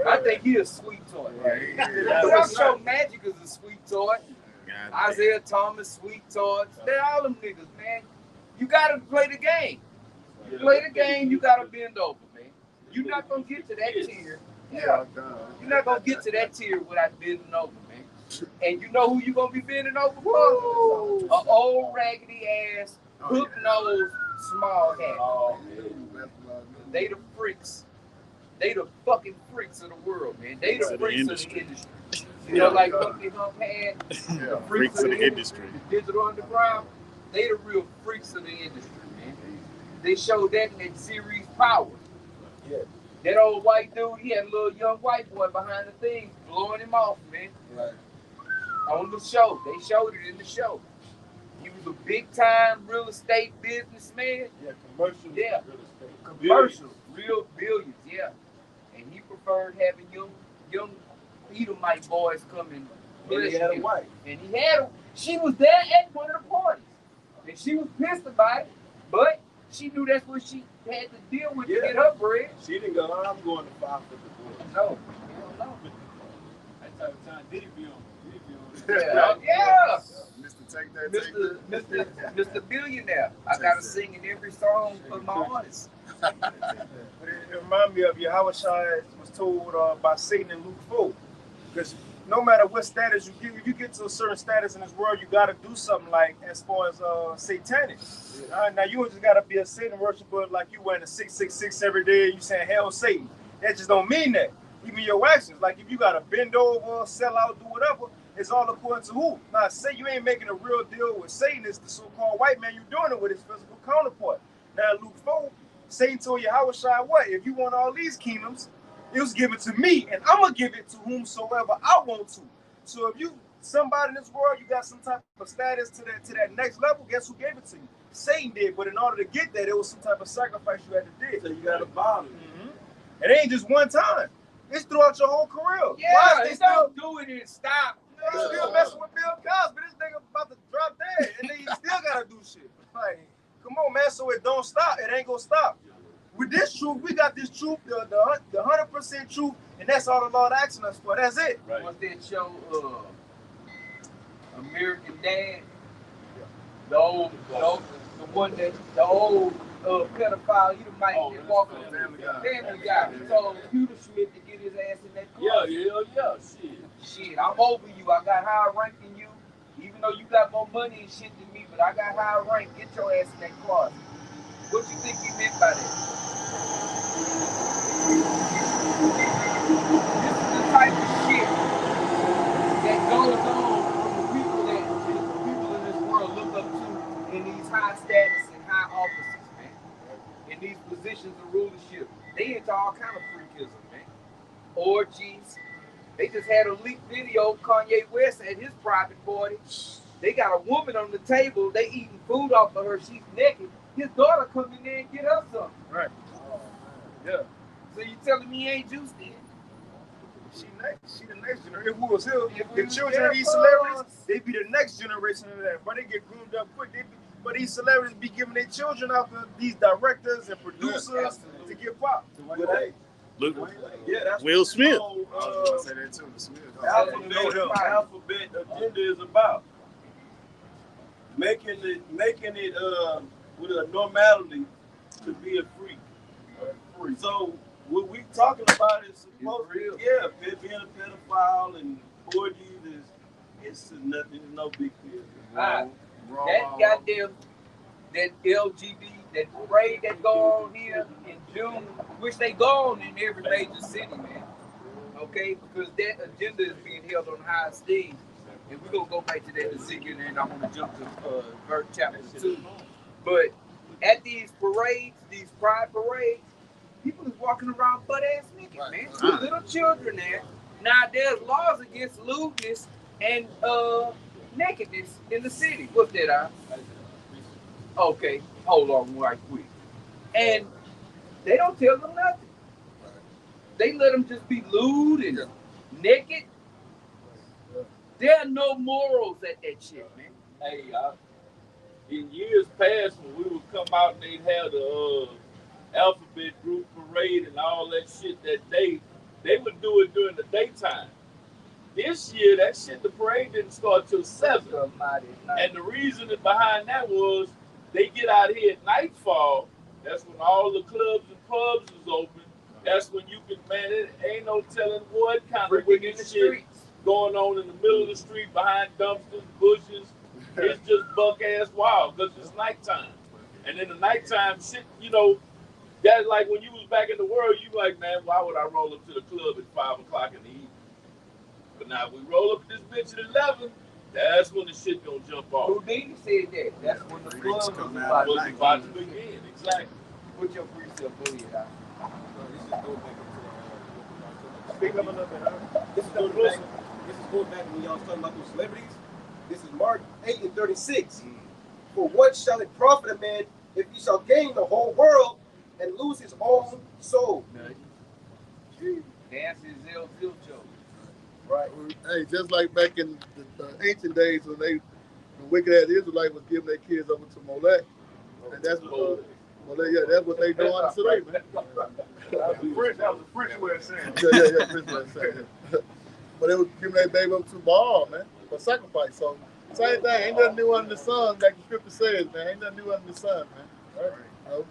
I think he a sweet toy. I'm sure Magic is a sweet toy. Isaiah Thomas, sweet toy. They're all them niggas, man. You gotta play the game. You play the game, you gotta bend over, man. You're not gonna get to that tier. Yeah. You're not gonna get to that tier without bending over, man. And you know who you gonna be bending over for? An old raggedy ass, hook nose, small hat. They the freaks. They the fucking freaks of the world, man. They the freaks of the industry. You know, like Humpty Hump had. Freaks of the industry. Digital Underground. They the real freaks of the industry, man. They showed that in that series Power. Yeah. That old white dude, he had a little young white boy behind the thing, blowing him off, man. Right. On the show. They showed it in the show. He was a big time real estate businessman. Yeah, commercial. Yeah. Real estate. Commercial. Real billions, yeah. And he preferred having young Edomite boys come and And he had a wife. And she was there at one of the parties. And she was pissed about it, but She knew that's what she had to deal with Yeah. to get her bread. She didn't go, I'm going to file for divorce. No, hell no. That type of time Diddy be on. Diddy be on. Yeah. Mr. Take That, Take That. Mr. Billionaire. I gotta sing in every song for my artists. But it reminds me of Yahushua was told by Satan in Luke 4. Because no matter what status you get, if you get to a certain status in this world, you got to do something like as far as satanic. Now you just got to be a Satan worshiper like you wearing a 666 every day. You saying hell Satan. That just don't mean that. Even your actions, like if you got to bend over, sell out, do whatever, it's all according to who. Now say you ain't making a real deal with Satan, it's the so-called white man. You're doing it with his physical counterpart. Now Luke 4, Satan told Yahushua what? If you want all these kingdoms, it was given to me, and I'm gonna give it to whomsoever I want to. So if you somebody in this world, you got some type of status to that next level, guess who gave it to you? Satan did, but in order to get that, it was some type of sacrifice you had to do. So you got to bow to it. It ain't just one time. It's throughout your whole career. Yeah, Why is they they still don't do it and stop. they still messing with Bill Cosby? This nigga about to drop dead, and then you still gotta do shit. Like, come on, man. So it don't stop. It ain't gonna stop. With this truth, we got this truth, the 100% truth, and that's all the Lord asking us for. That's it. Right. What's that show? American Dad. The old pedophile. He might get walking on Family Guy. He told Peter Schmidt to get his ass in that car. Yeah. Shit, I'm over you. I got higher rank than you. Even though you got more money and shit than me, but I got higher rank. Get your ass in that car. What you think he meant by that? This is the type of shit that goes on from the people that the people in this world look up to in these high status and high offices, man. In these positions of rulership. They into all kind of freakism, man. Orgies. They just had a leaked video of Kanye West at his private party. They got a woman on the table. They eating food off of her. She's naked. His daughter come in there and get her something. Right. Yeah. So you telling me he ain't juiced in? She the next generation. If we was here, the children of these celebrities, they be the next generation of that. But they get groomed up quick. But these celebrities be giving their children out to these directors and producers to get pop. Look, That's Will Smith. I was going to say that too. Smith. Alphabet agenda is about making it with a normality to be a freak. So what we talking about is supposed to being a pedophile and orgies is it's nothing, no big deal. That goddamn that LGBT, that parade that go on here in June, which they go on in every major city, man. Okay, because that agenda is being held on high stage. And we're gonna go back to that in a second, and I'm gonna jump to verse chapter 2. But at these parades, these pride parades, people is walking around butt ass naked, man. Two little children there. Now there's laws against lewdness and nakedness in the city. What's that? Okay, hold on right quick. And they don't tell them nothing. They let them just be lewd and naked. There are no morals at that shit, man. Hey, in years past, when we would come out and they'd have the alphabet group parade and all that shit that day, they would do it during the daytime. This year, that shit, the parade didn't start till 7. And the reason behind that was they get out here at nightfall. That's when all the clubs and pubs is open. That's when you can, man, it ain't no telling what kind of wicked shit going on in the middle of the street behind dumpsters, bushes. It's just buck ass wild because it's nighttime. And in the nighttime shit, you know, that's like when you was back in the world, you like, man, why would I roll up to the club at 5 o'clock in the evening? But now we roll up this bitch at 11, that's when the shit gonna jump off. Houdini said that. That's when the club was about to begin. Exactly. Put your freestyle bully out. Speak up a little bit, huh? This is going back when y'all was talking about those celebrities. This is Mark 8:36. For what shall it profit a man if he shall gain the whole world and lose his own soul? Dance is ill filcho. Right. Hey, just like back in the ancient days when the wicked ass Israelites was giving their kids over to Molech. And that's Well, yeah, that's what they doing today, man. That was a French way of saying it. Yeah, French way of saying it. But they was giving their baby up to Baal, man, for sacrifice. So same thing. Ain't nothing new under the sun, like the scripture says, man. Ain't nothing new under the sun, man. Right? No.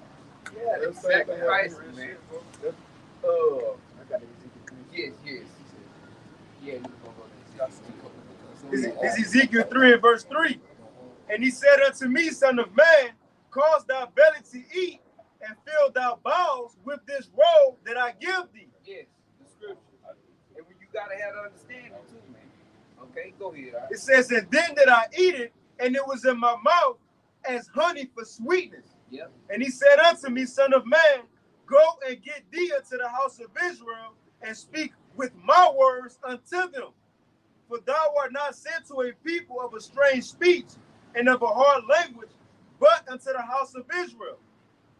Yeah, That's the same thing. sacrifice, man. Yes. Yeah, This is Ezekiel 3 and verse 3. And he said unto me, Son of man, cause thy belly to eat and fill thy bowels with this robe that I give thee. Yes, the scripture. And you gotta have the understanding too, man. Okay, go ahead. Right? It says, and then did I eat it, and it was in my mouth as honey for sweetness. Yep. And he said unto me, Son of man, go and get thee unto the house of Israel, and speak with my words unto them. For thou art not sent to a people of a strange speech and of a hard language, but unto the house of Israel.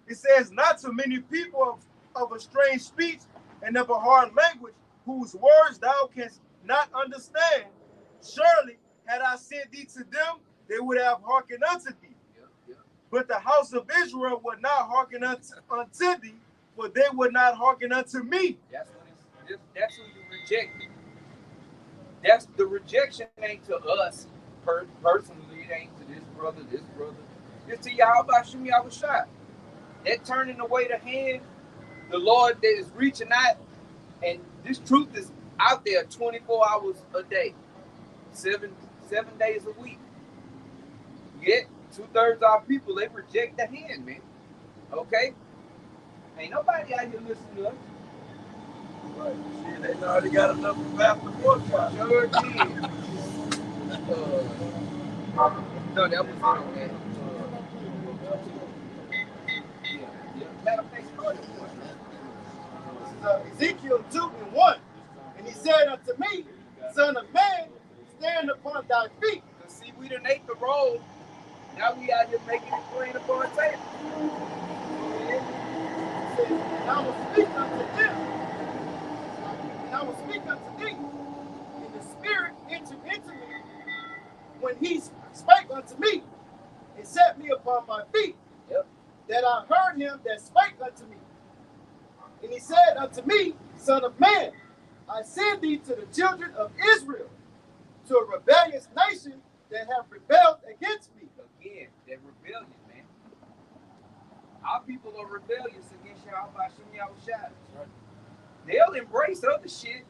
It says, not to many people of a strange speech and of a hard language, whose words thou canst not understand. Surely, had I sent thee to them, they would have hearkened unto thee. But the house of Israel would not hearken unto thee, for they would not hearken unto me. That's who you rejected. That's the rejection ain't to us personally. It ain't to this brother. It's to Yahweh Shem Yahushua. That turning away the hand, the Lord that is reaching out, and this truth is out there 24 hours a day, seven days a week. Yet 2/3 of our people, they reject the hand, man. Okay? Ain't nobody out here listening to us. Right. Shit, they already got enough of Pastor Portrait. Sure did. No, that was it on that. Ezekiel 2 and 1. And he said unto me, Son of man, stand upon thy feet. See, we done ate the roll. Now we out here making it plain upon table. And I will speak unto them. And I will speak unto thee. And the Spirit entered into me when he spake unto me and set me upon my feet. Yep. That I heard him that spake unto me. And he said unto me, Son of man, I send thee to the children of Israel, to a rebellious nation that have rebelled against me. Again, that rebellion, man. Our people are rebellious against Yahweh Shem Yahushua. Right. They'll embrace other shit.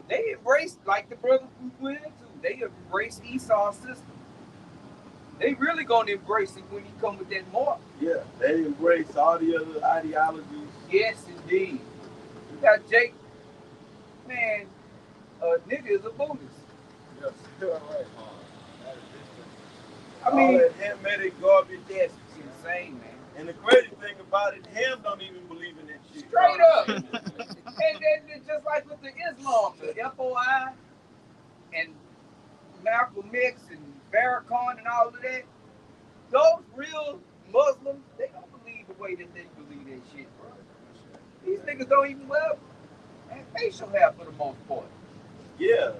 They embrace, like the brother we went into, they embrace Esau's system. They really gonna embrace it when he come with that mark. Yeah, they embrace all the other ideologies. Yes, indeed. You got Jake, man, nigga is a Buddhist. Yes, right. I mean, all that Hamitic garbage. That's insane, man. And the crazy thing about it, Ham don't even believe in that shit. Straight up. And then just like with the Islam, the FOI and Malcolm X and Farrakhan and all of that, those real Muslims, they don't believe the way that they believe that shit, bro. These niggas don't even wear facial hair for the most part. Yeah.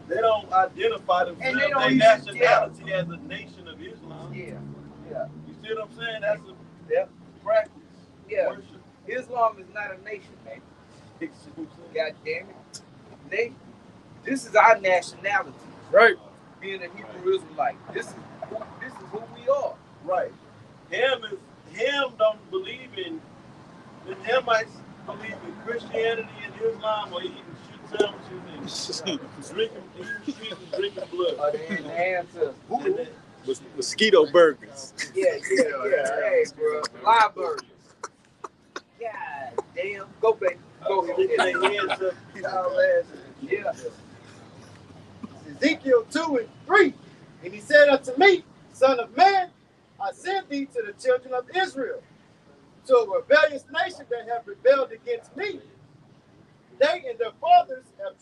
They don't identify And they themselves, don't their even- nationality as a nation of Islam. Yeah. You see what I'm saying? That's a Yep. practice. Yeah. Worship. Islam is not a nation, man. You see what I'm saying? God damn it. This is our nationality. Right. Being a Hebrew Israelite. This is who we are. Right. Ham don't believe in the Hamites believe in Christianity and Islam, or eating shit sandwiches and eating shit and drinking blood. The answer. Mosquito burgers. Yeah. Hey, bro. Live burgers. God damn. Go back. Go Sticking ahead. their hands up y'all asses. Yeah. Ezekiel 2 and 3. And he said unto me, Son of man, I send thee to the children of Israel, to a rebellious nation that have rebelled against me. They and their fathers have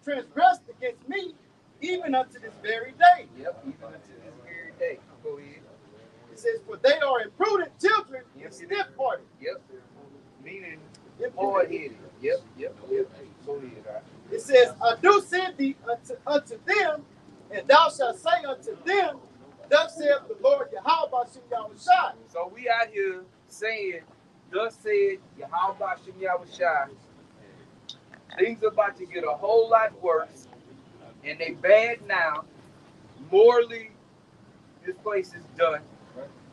transgressed against me, even unto this very day. Yep, even unto this very day. Go ahead. It says, for they are imprudent children and stiff-hearted. Yep. Meaning hard-headed. Yep. Go ahead, all right. It says, I do send thee unto them, and thou shalt say unto them, thus saith the Lord Yahweh Shem Yahushua. So we out here saying, thus said Yahweh Bashem Yahushua. Things about to get a whole lot worse, and they bad now. Morally, this place is done.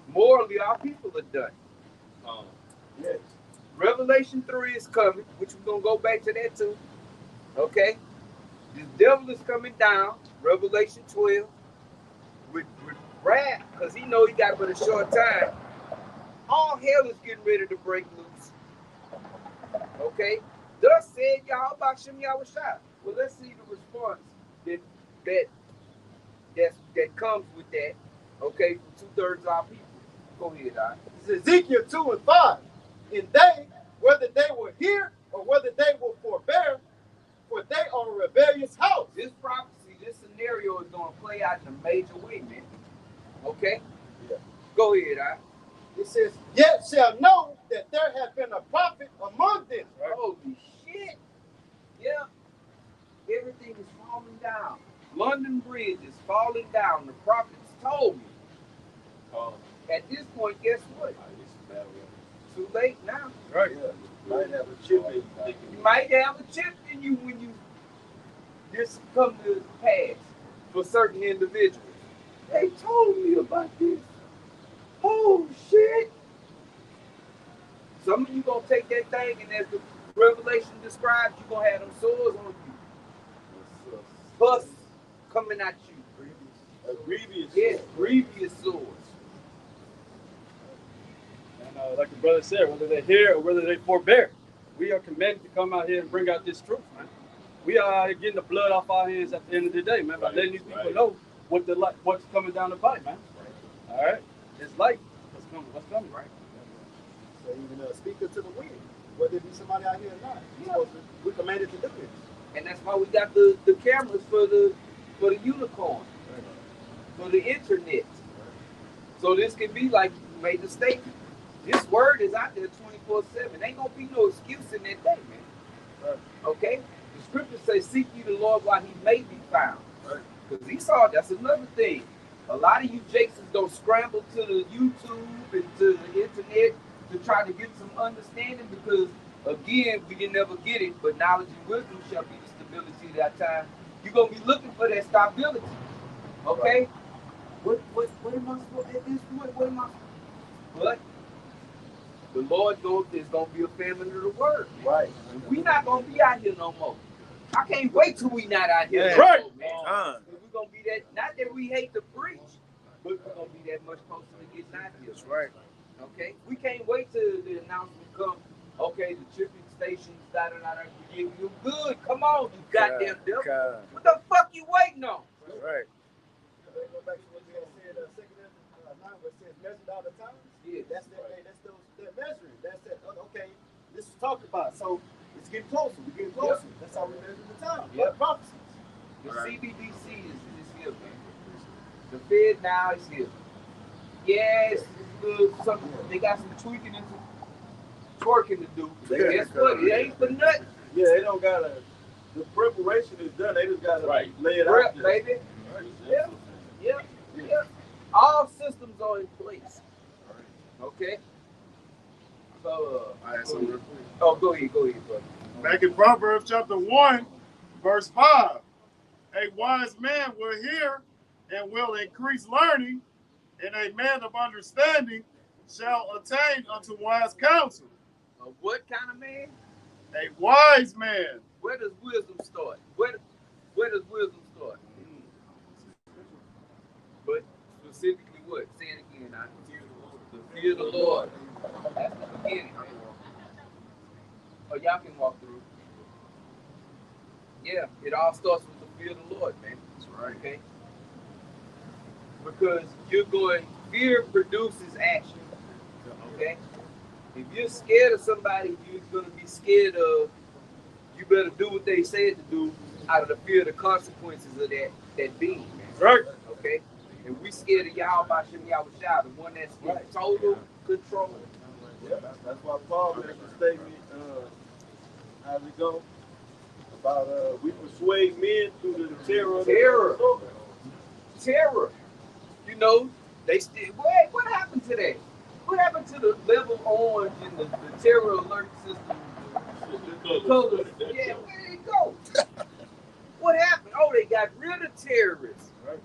Morally, our people are done. Yes. Revelation 3 is coming, which we're going to go back to that too. Okay? The devil is coming down, Revelation 12, with wrath, because he know he got but a short time. All hell is getting ready to break loose. Okay? Thus said Yahweh Bashem Yahushua. Well, let's see the response that comes with that. Okay, from 2/3 of our people. Go ahead, Doc. It's Ezekiel 2 and 5. And they, whether they will hear or whether they will forbear, for they are a rebellious house. This prophecy, this scenario is going to play out in a major way, man. Okay? Yeah. Go ahead, Doc. It says, yet shall know that there hath been a prophet among them. Right? Holy shit. Yeah. Everything is falling down. London Bridge is falling down. The prophets told me. At this point, guess what? Too late now. Right. Yeah. Might have a chip in you. You might have a chip in you when you this come to pass for certain individuals. They told me about this. Oh shit. Some of you gonna take that thing, and as the Revelation describes, you gonna have them swords on you. Bust coming at you. A grievous. Yes, grievous swords. And like the brother said, whether they hear or whether they forbear, we are commanded to come out here and bring out this truth, man. We are out here getting the blood off our hands at the end of the day, man, by letting these people know what's coming down the pipe, man. All right? It's light. What's coming, right? So even speak to the wind, whether it be somebody out here or not. Yeah. We're commanded to do this. And that's why we got the cameras for the unicorn, for the internet. So this can be like you made the statement. This word is out there 24/7. Ain't gonna be no excuse in that day, man. Okay? The scriptures say, seek ye the Lord while he may be found. Because Esau, that's another thing. A lot of you Jasons don't scramble to the YouTube and to the internet to try to get some understanding, because again, we can never get it, but knowledge and wisdom shall be the stability of that time. You're gonna be looking for that stability. Okay? What am I supposed at this point? What am I? But the Lord is gonna be a famine of the word. Right. We're not gonna be out here no more. I can't wait till we not out here. Yeah. No Right. more, man. We're gonna be that. Not that we hate to preach, but we're gonna be that much closer to getting out here. That's right. Okay. We can't wait till the announcement come. Okay, the shipping stations, you good. Come on, you goddamn devil. What the fuck you waiting on? That's right. Go back to what you had said, 2nd 9, where it says measured out the times. Yeah. That's measuring. That's that. Okay, this is talked about. So it's getting closer. We're getting closer. Yep. That's how we measure the time. Yep. Prophecies. The CBDC is here, man. The Fed now is here. Yes, they got some tweaking and some twerking to do. Guess what? It ain't for nothing. Yeah, they don't gotta. The preparation is done. They just gotta lay it Prep, out there. baby. Yeah. All systems are in place. Okay. So, I had some real quick. oh, go ahead, brother. Back in Proverbs chapter 1, verse 5. A wise man will hear and will increase learning, and a man of understanding shall attain unto wise counsel. What kind of man? A wise man. Where does wisdom start? Where does wisdom start? But specifically what? Say it again. The fear of the Lord. That's the beginning. Oh, y'all can walk through. Yeah, it all starts with the fear of the Lord, man. That's right. Okay? Because fear produces action. Okay? If you're scared of somebody, you're going to be scared of, you better do what they said to do out of the fear of the consequences of that being, man. Right. Okay? And we scared of Yahweh Bashem Yahushua, the one that's in total control. Yeah, that's why Paul made the statement, how's it go? About we persuade men through the terror. Terror. You know, They still. Wait, what happened to that? What happened to the level orange and the terror alert system? The colors. Yeah, where did it go? What happened? Oh, they got rid of terrorists. Right.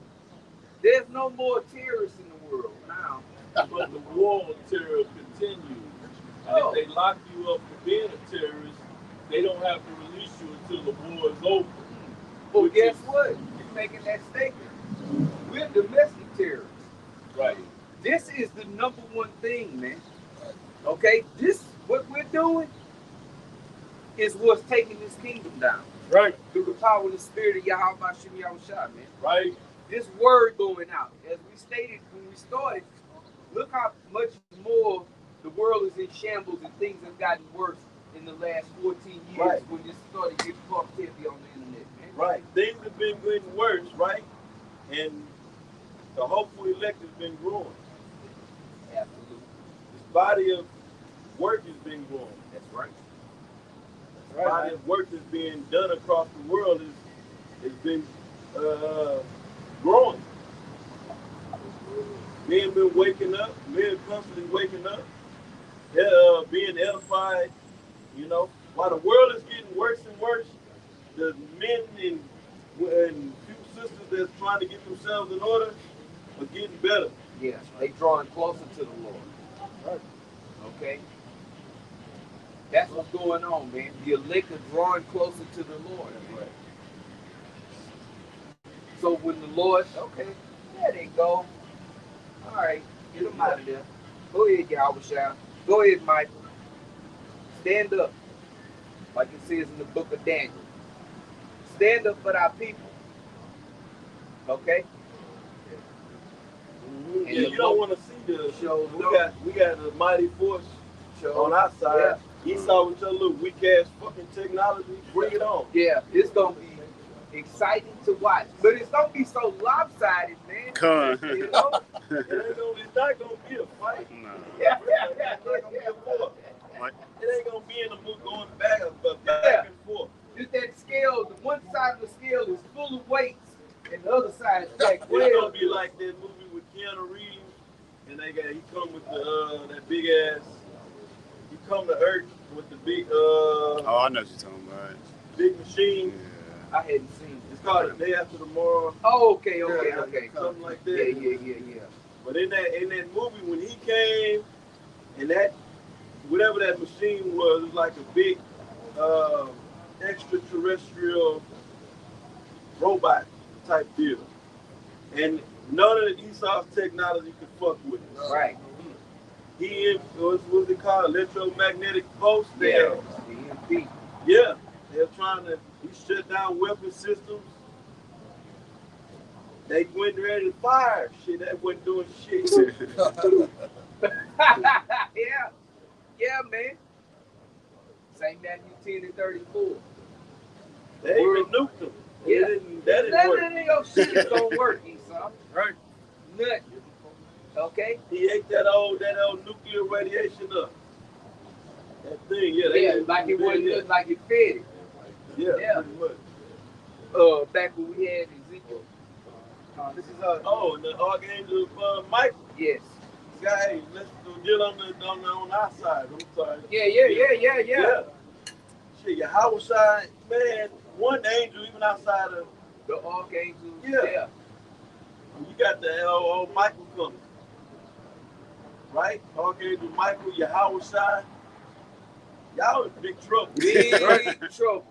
There's no more terrorists in the world now. But the war on terror continues. And if they lock you up for being a terrorist, they don't have to release you until the war is over. Well, guess what? You're making that statement. We're domestic terrorists. Right. This is the number one thing, man. Okay? This, what we're doing, is what's taking this kingdom down. Right. Through the power of the spirit of Yahweh Shem Yahushua, man. Right. This word going out. As we stated when we started, look how much more the world is in shambles and things have gotten worse in the last 14 years Right. when this started getting positivity on the internet, man. Right. Things have been getting worse, right? And the hopeful elect has been growing. Absolutely. This body of work has been growing. That's right. The body of work that's being done across the world has been growing. Men been waking up, men constantly waking up, being edified, you know. While the world is getting worse and worse, the men and few sisters that's trying to get themselves in order are getting better. Yeah, they drawing closer to the Lord. Right. Okay? That's what's going on, man. The elect are drawing closer to the Lord. Right. So when the Lord, okay, there they go. All right, get them out of there. Go ahead, Yahushua. Go ahead, Michael. Stand up. Like it says in the book of Daniel. Stand up for our people. Okay? Mm-hmm. And Yeah, you don't want to see the show. we got a mighty force on our side. Esau with your little weak ass fucking technology. Bring it on. Yeah, it's gonna be exciting to watch, but it's gonna be so lopsided, man. You know? It's not gonna be a fight. No. Yeah. It's not gonna be a war. Like, It ain't gonna be in the mood going back and forth. Just that scale, the one side of the scale is full of weights, and the other side is like, It's well, gonna be like that movie with Keanu Reeves, and he come with the that big ass. He come to Earth with the big oh, I know what you're talking about. big machine. Yeah. I hadn't seen it. It's called The Day After Tomorrow. Oh, okay, okay. Something like that. Yeah. But in that movie, when he came, and that whatever that machine was, it was like a big extraterrestrial robot type deal, and none of the Esau's technology could fuck with it. Right. He in what's it called? Electromagnetic pulse. Yeah. The EMP. Yeah. They're trying to. He shut down weapon systems. They went ready to fire. Shit, that wasn't doing shit. Yeah, man. St. Matthew 10 and 34. They even nuked them. Yeah. That didn't work. None of your shit is gonna work, Esau. Right. Nothing. Okay? He ate that old nuclear radiation up. That thing, yeah. Like it wasn't nothing like it fed it. Yeah, pretty much. Back when we had Ezekiel. This is and the Archangel Michael. Yes. Hey, let's deal on our side. I'm sorry. Yeah. Shit, Yahweh side, man, one angel even outside of The archangel. Yeah. You got the old Michael coming. Right? Archangel Michael, Yahweh side. Y'all in big trouble. Big trouble.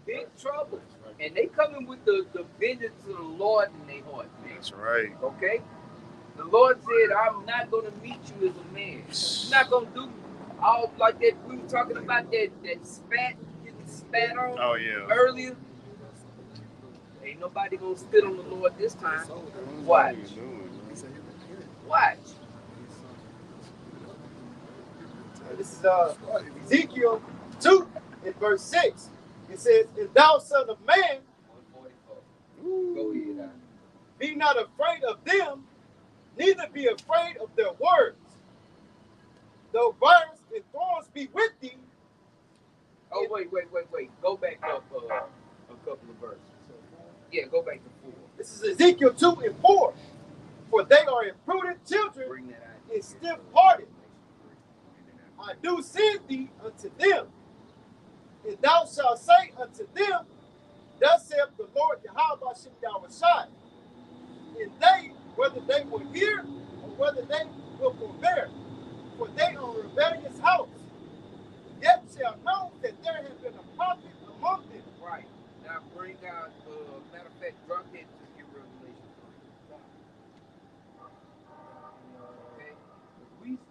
Big trouble. And they coming with the vengeance of the Lord in their heart, man. That's right. Okay? The Lord said, I'm not going to meet you as a man. I'm not going to do all like that. We were talking about that spat, getting spat on Oh, yeah. earlier. Ain't nobody going to spit on the Lord this time. Watch. Watch. This is Ezekiel 2 in verse 6. It says, and thou son of man, Go ahead. be not afraid of them, neither be afraid of their words. Though briars and thorns be with thee. Oh, wait. Go back up a couple of verses. Yeah, go back to 4. This is Ezekiel 2 and 4. For they is stiff-hearted. I do send thee unto them, and thou shalt say unto them, thus saith the Lord Yahweh Hashem Yahushai. And they, whether they will hear or whether they will forbear, for they are a rebellious house, yet shall know that there has been a prophet among them. Right. Now bring out, matter of fact, drop that to get Revelation 3. Okay?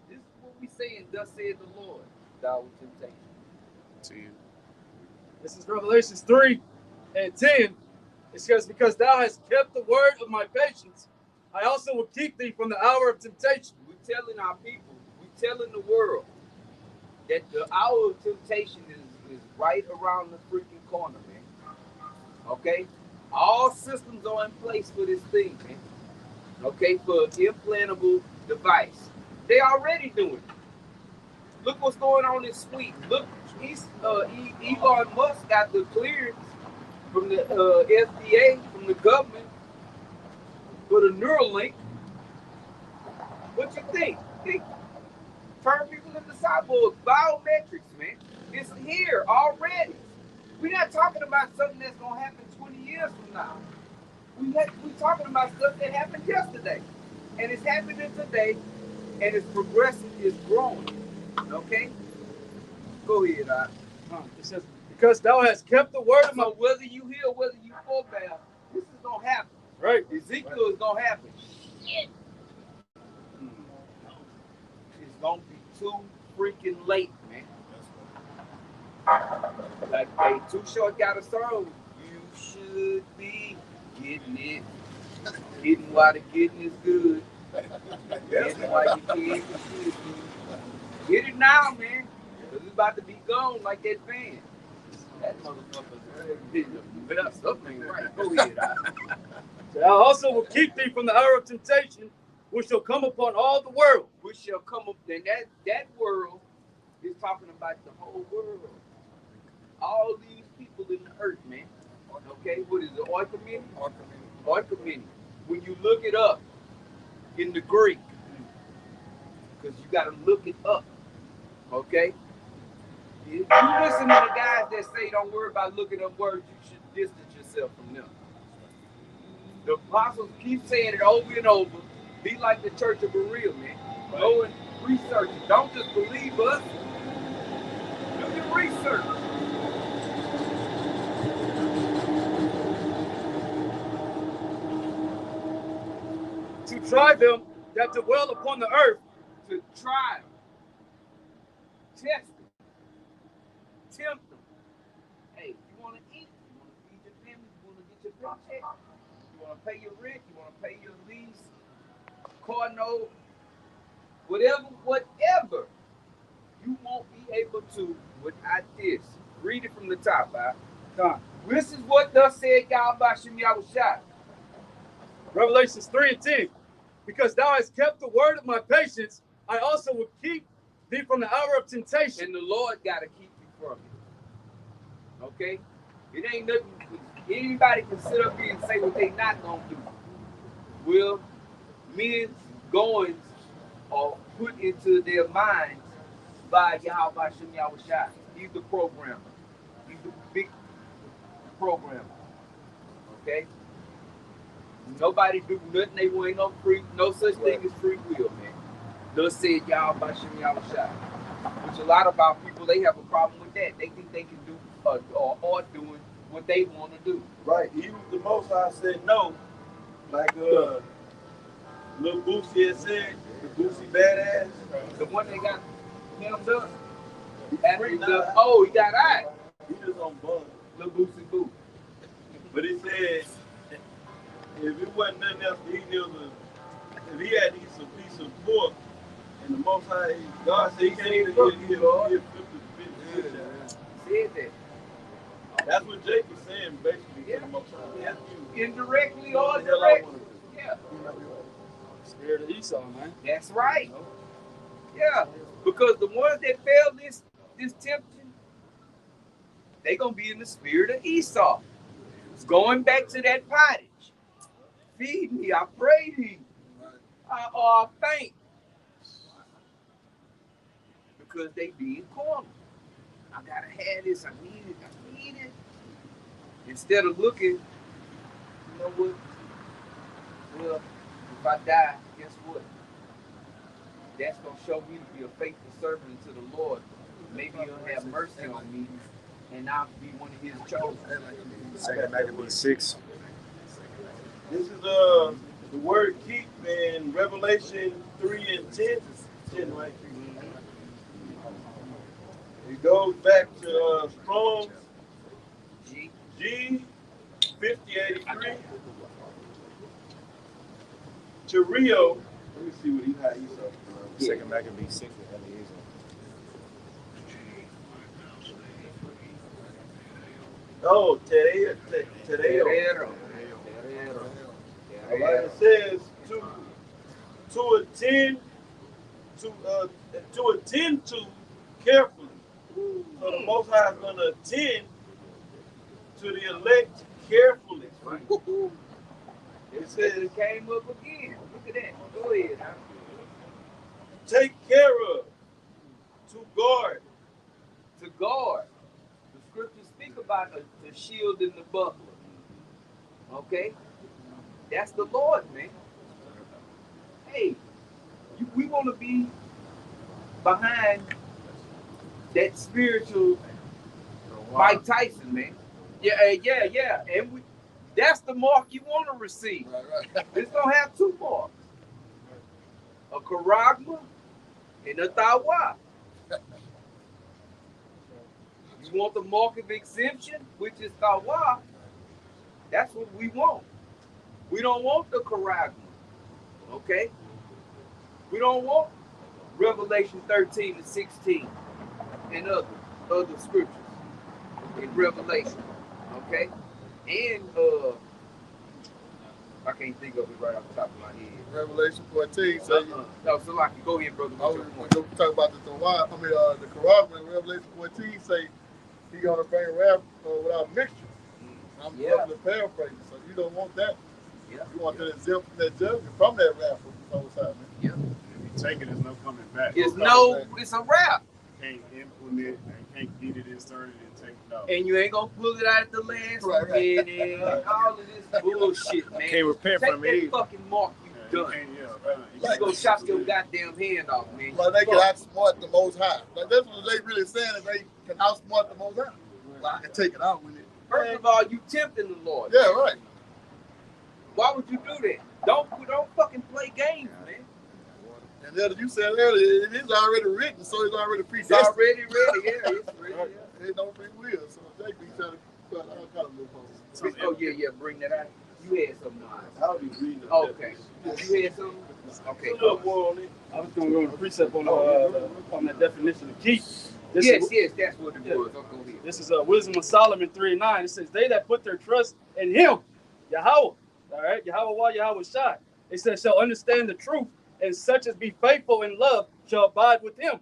This is what we saying, thus saith the Lord, thou temptation. 10. This is Revelations 3 and 10. It says, because thou hast kept the word of my patience, I also will keep thee from the hour of temptation. We're telling our people, we're telling the world that the hour of temptation is right around the freaking corner, man. Okay? All systems are in place for this thing, man. Okay? For implantable device. They already doing it. Look what's going on in Sweden. Look, Elon Musk got the clearance from the FDA, from the government, for the Neuralink. What you think? Turn people into cyborgs, biometrics, man. It's here already. We're not talking about something that's gonna happen 20 years from now. We're talking about stuff that happened yesterday, and it's happening today, and it's progressing, it's growing. Okay, go ahead. It says, because thou hast kept the word of my. So whether you hear, whether you forbear, this is gonna happen. Right. Ezekiel is gonna happen. Shit. It's gonna be too freaking late, man. Like, hey, Too Short got a song. You should be getting it. Getting while the getting is good. Getting while you can. Get it now, man. Cause it's about to be gone like that van. That motherfucker. Something right. Go ahead. I also will keep thee from the hour of temptation, which shall come upon all the world. Which shall come up. Then that world is talking about the whole world. All these people in the earth, man. Okay, what is it? Oikoumene? Oikoumene. When you look it up in the Greek, because you got to look it up. Okay? If you listen to the guys that say don't worry about looking up words, you should distance yourself from them. The apostles keep saying it over and over. Be like the Church of Berea, man. Right. Go and research it. Don't just believe us. Do your research. To try them that dwell upon the earth. To try them. Test them. Tempt them. Hey, you want to eat? You want to feed your family? You want to get your paycheck? You want to pay your rent? You want to pay your lease? Car note? Whatever. You won't be able to without this. Read it from the top, right? This is what thus said Yahweh Hashem Yahushai. Revelations 3 and 10. Because thou hast kept the word of my patience, I also will keep thee from the hour of temptation. And the Lord got to keep you from it. Okay? It ain't nothing. Anybody can sit up here and say what they not going to do. Well, men's goings are put into their minds by Yahweh Hashem Yahushai. He's the programmer. He's the big programmer. Okay? Nobody do nothing they want. No such thing as free will, man. Thus said Yahweh Hashem Yahushai. Which a lot of our people, they have a problem with that. They think they can do or are doing what they want to do. Right. Even the Most High said no. Like Lil Boosie had said, the Boosie badass. The one that got hemmed up. Oh, he got eyes. He just on bun. Lil Boosie Boo. But he said, if it wasn't nothing else to eat, if he had to eat some piece of pork, and the Most High, God said he can't even give 50 Said that. That's what Jake was saying, basically. Yeah. To the Most High. Yeah. Indirectly or directly. Yeah. Spirit of Esau, man. That's right. Yeah. Because the ones that failed this temptation, they're going to be in the spirit of Esau. It's going back to that pottage. Feed me, I pray thee. Or I faint. because they being cornered. I gotta have this. I need it. I need it. Instead of looking, you know what? Well, if I die, guess what? That's gonna show me to be a faithful servant to the Lord. Maybe He'll have mercy on me, and I'll be one of His chosen. 2 Maccabees 6. This is the word keep in Revelation 3 and 10. 10, right? It goes back to Strong's G 5083 to Rio. Let me see what how he saw. 2 Maccabees 6 with Eliezer. Oh, Tereo. All right, it says to attend to carefully. So the Most High is going to attend to the elect carefully. It says it came up again. Look at that. Go ahead. Huh? Take care of. To guard. To guard. The scriptures speak about the shield and the buckler. Okay? That's the Lord, man. Hey, we want to be behind that spiritual Mike Tyson, man. Yeah. And that's the mark you want to receive. Right. It's going to have two marks. A charagma and a tawa. You want the mark of exemption, which is tawa. That's what we want. We don't want the charagma. Okay? We don't want Revelation 13 and 16 and other scriptures in Revelation. Okay? And I can't think of it right off the top of my head. Revelation 14. So no, so like, go ahead, brother. When you talk about the Quran in Revelation 14, say He's gonna bring wrath without mixture. I'm roughly paraphrasing, so you don't want that. Yeah. You want that exempt from that judgment, from that wrath from the Most High, man. Yeah. If you take it, there's no coming back. It's a wrap. Can't implement and can't get it inserted and take it out. And you ain't gonna pull it out at the last minute and all of this bullshit, man. Can't repent take from that it. fucking mark you done. You go chop your goddamn hand off, man. Like they can outsmart the Most High. Like that's what they really saying, is they can outsmart the Most High. Well, I can take it out with it. First of all, you tempting the Lord. Yeah, right. Why would you do that? Don't fucking play games, man. And as you said earlier, it is already written, so it's already predestined. It's already ready, yeah. It's ready. Right. Yeah. Ain't no free will, so they be trying to put all kind of loopholes. Oh yeah, bring that out. You had something on it. I'll be reading. Okay. You had something? Okay. I was gonna go to precept on the definition of keep. Yes, that's what it was. Go ahead. This is Wisdom of Solomon 3:9. It says, "They that put their trust in Him, Yahweh, all right, Yahweh Shai, it says, shall understand the truth, and such as be faithful in love shall abide with Him.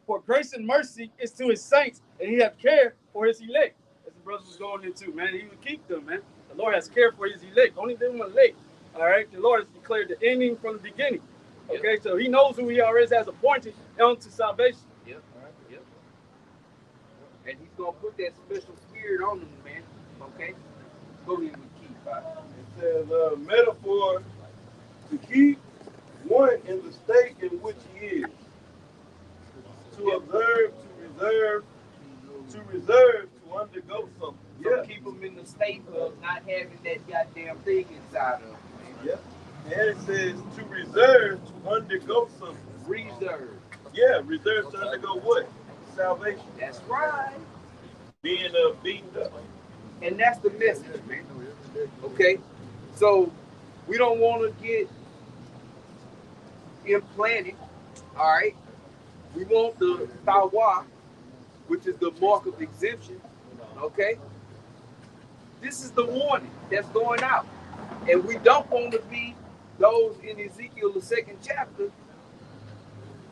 For grace and mercy is to His saints, and He hath care for His elect." As the brother was going into, man, He would keep them, man. The Lord has care for His elect. Only them elect. All right, the Lord has declared the ending from the beginning. Okay, so He knows who He already has appointed unto salvation. Yep. And He's gonna put that special spirit on them, man. Okay, go ahead and keep. It says metaphor to keep one in the state in which he is. To observe, to reserve, to undergo something. So keep them in the state of not having that goddamn thing inside of them. Yeah. And it says to reserve, to undergo something. Reserve. Yeah, reserve to undergo what? Salvation. That's right. Being beaten up. And that's the message, man. Okay? So we don't want to get implanted, all right? We want the tawa, which is the mark of exemption, okay? This is the warning that's going out. And we don't want to be those in Ezekiel, the 2nd chapter,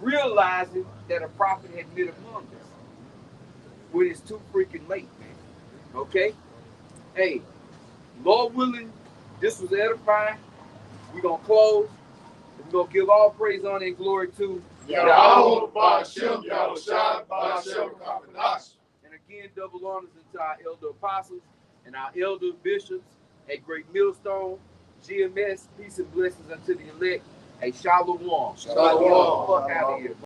realizing that a prophet had met among us when it's too freaking late, man. Okay? Hey, Lord willing, this was edifying. We're going to close. We're going to give all praise, honor, and glory to Yahweh Ba'Shem Yahushua Ba'Shem Kabadash. And again, double honors into our elder apostles and our elder bishops, a great millstone, GMS, peace and blessings unto the elect, a shalom. Shalom. Fuck out of here.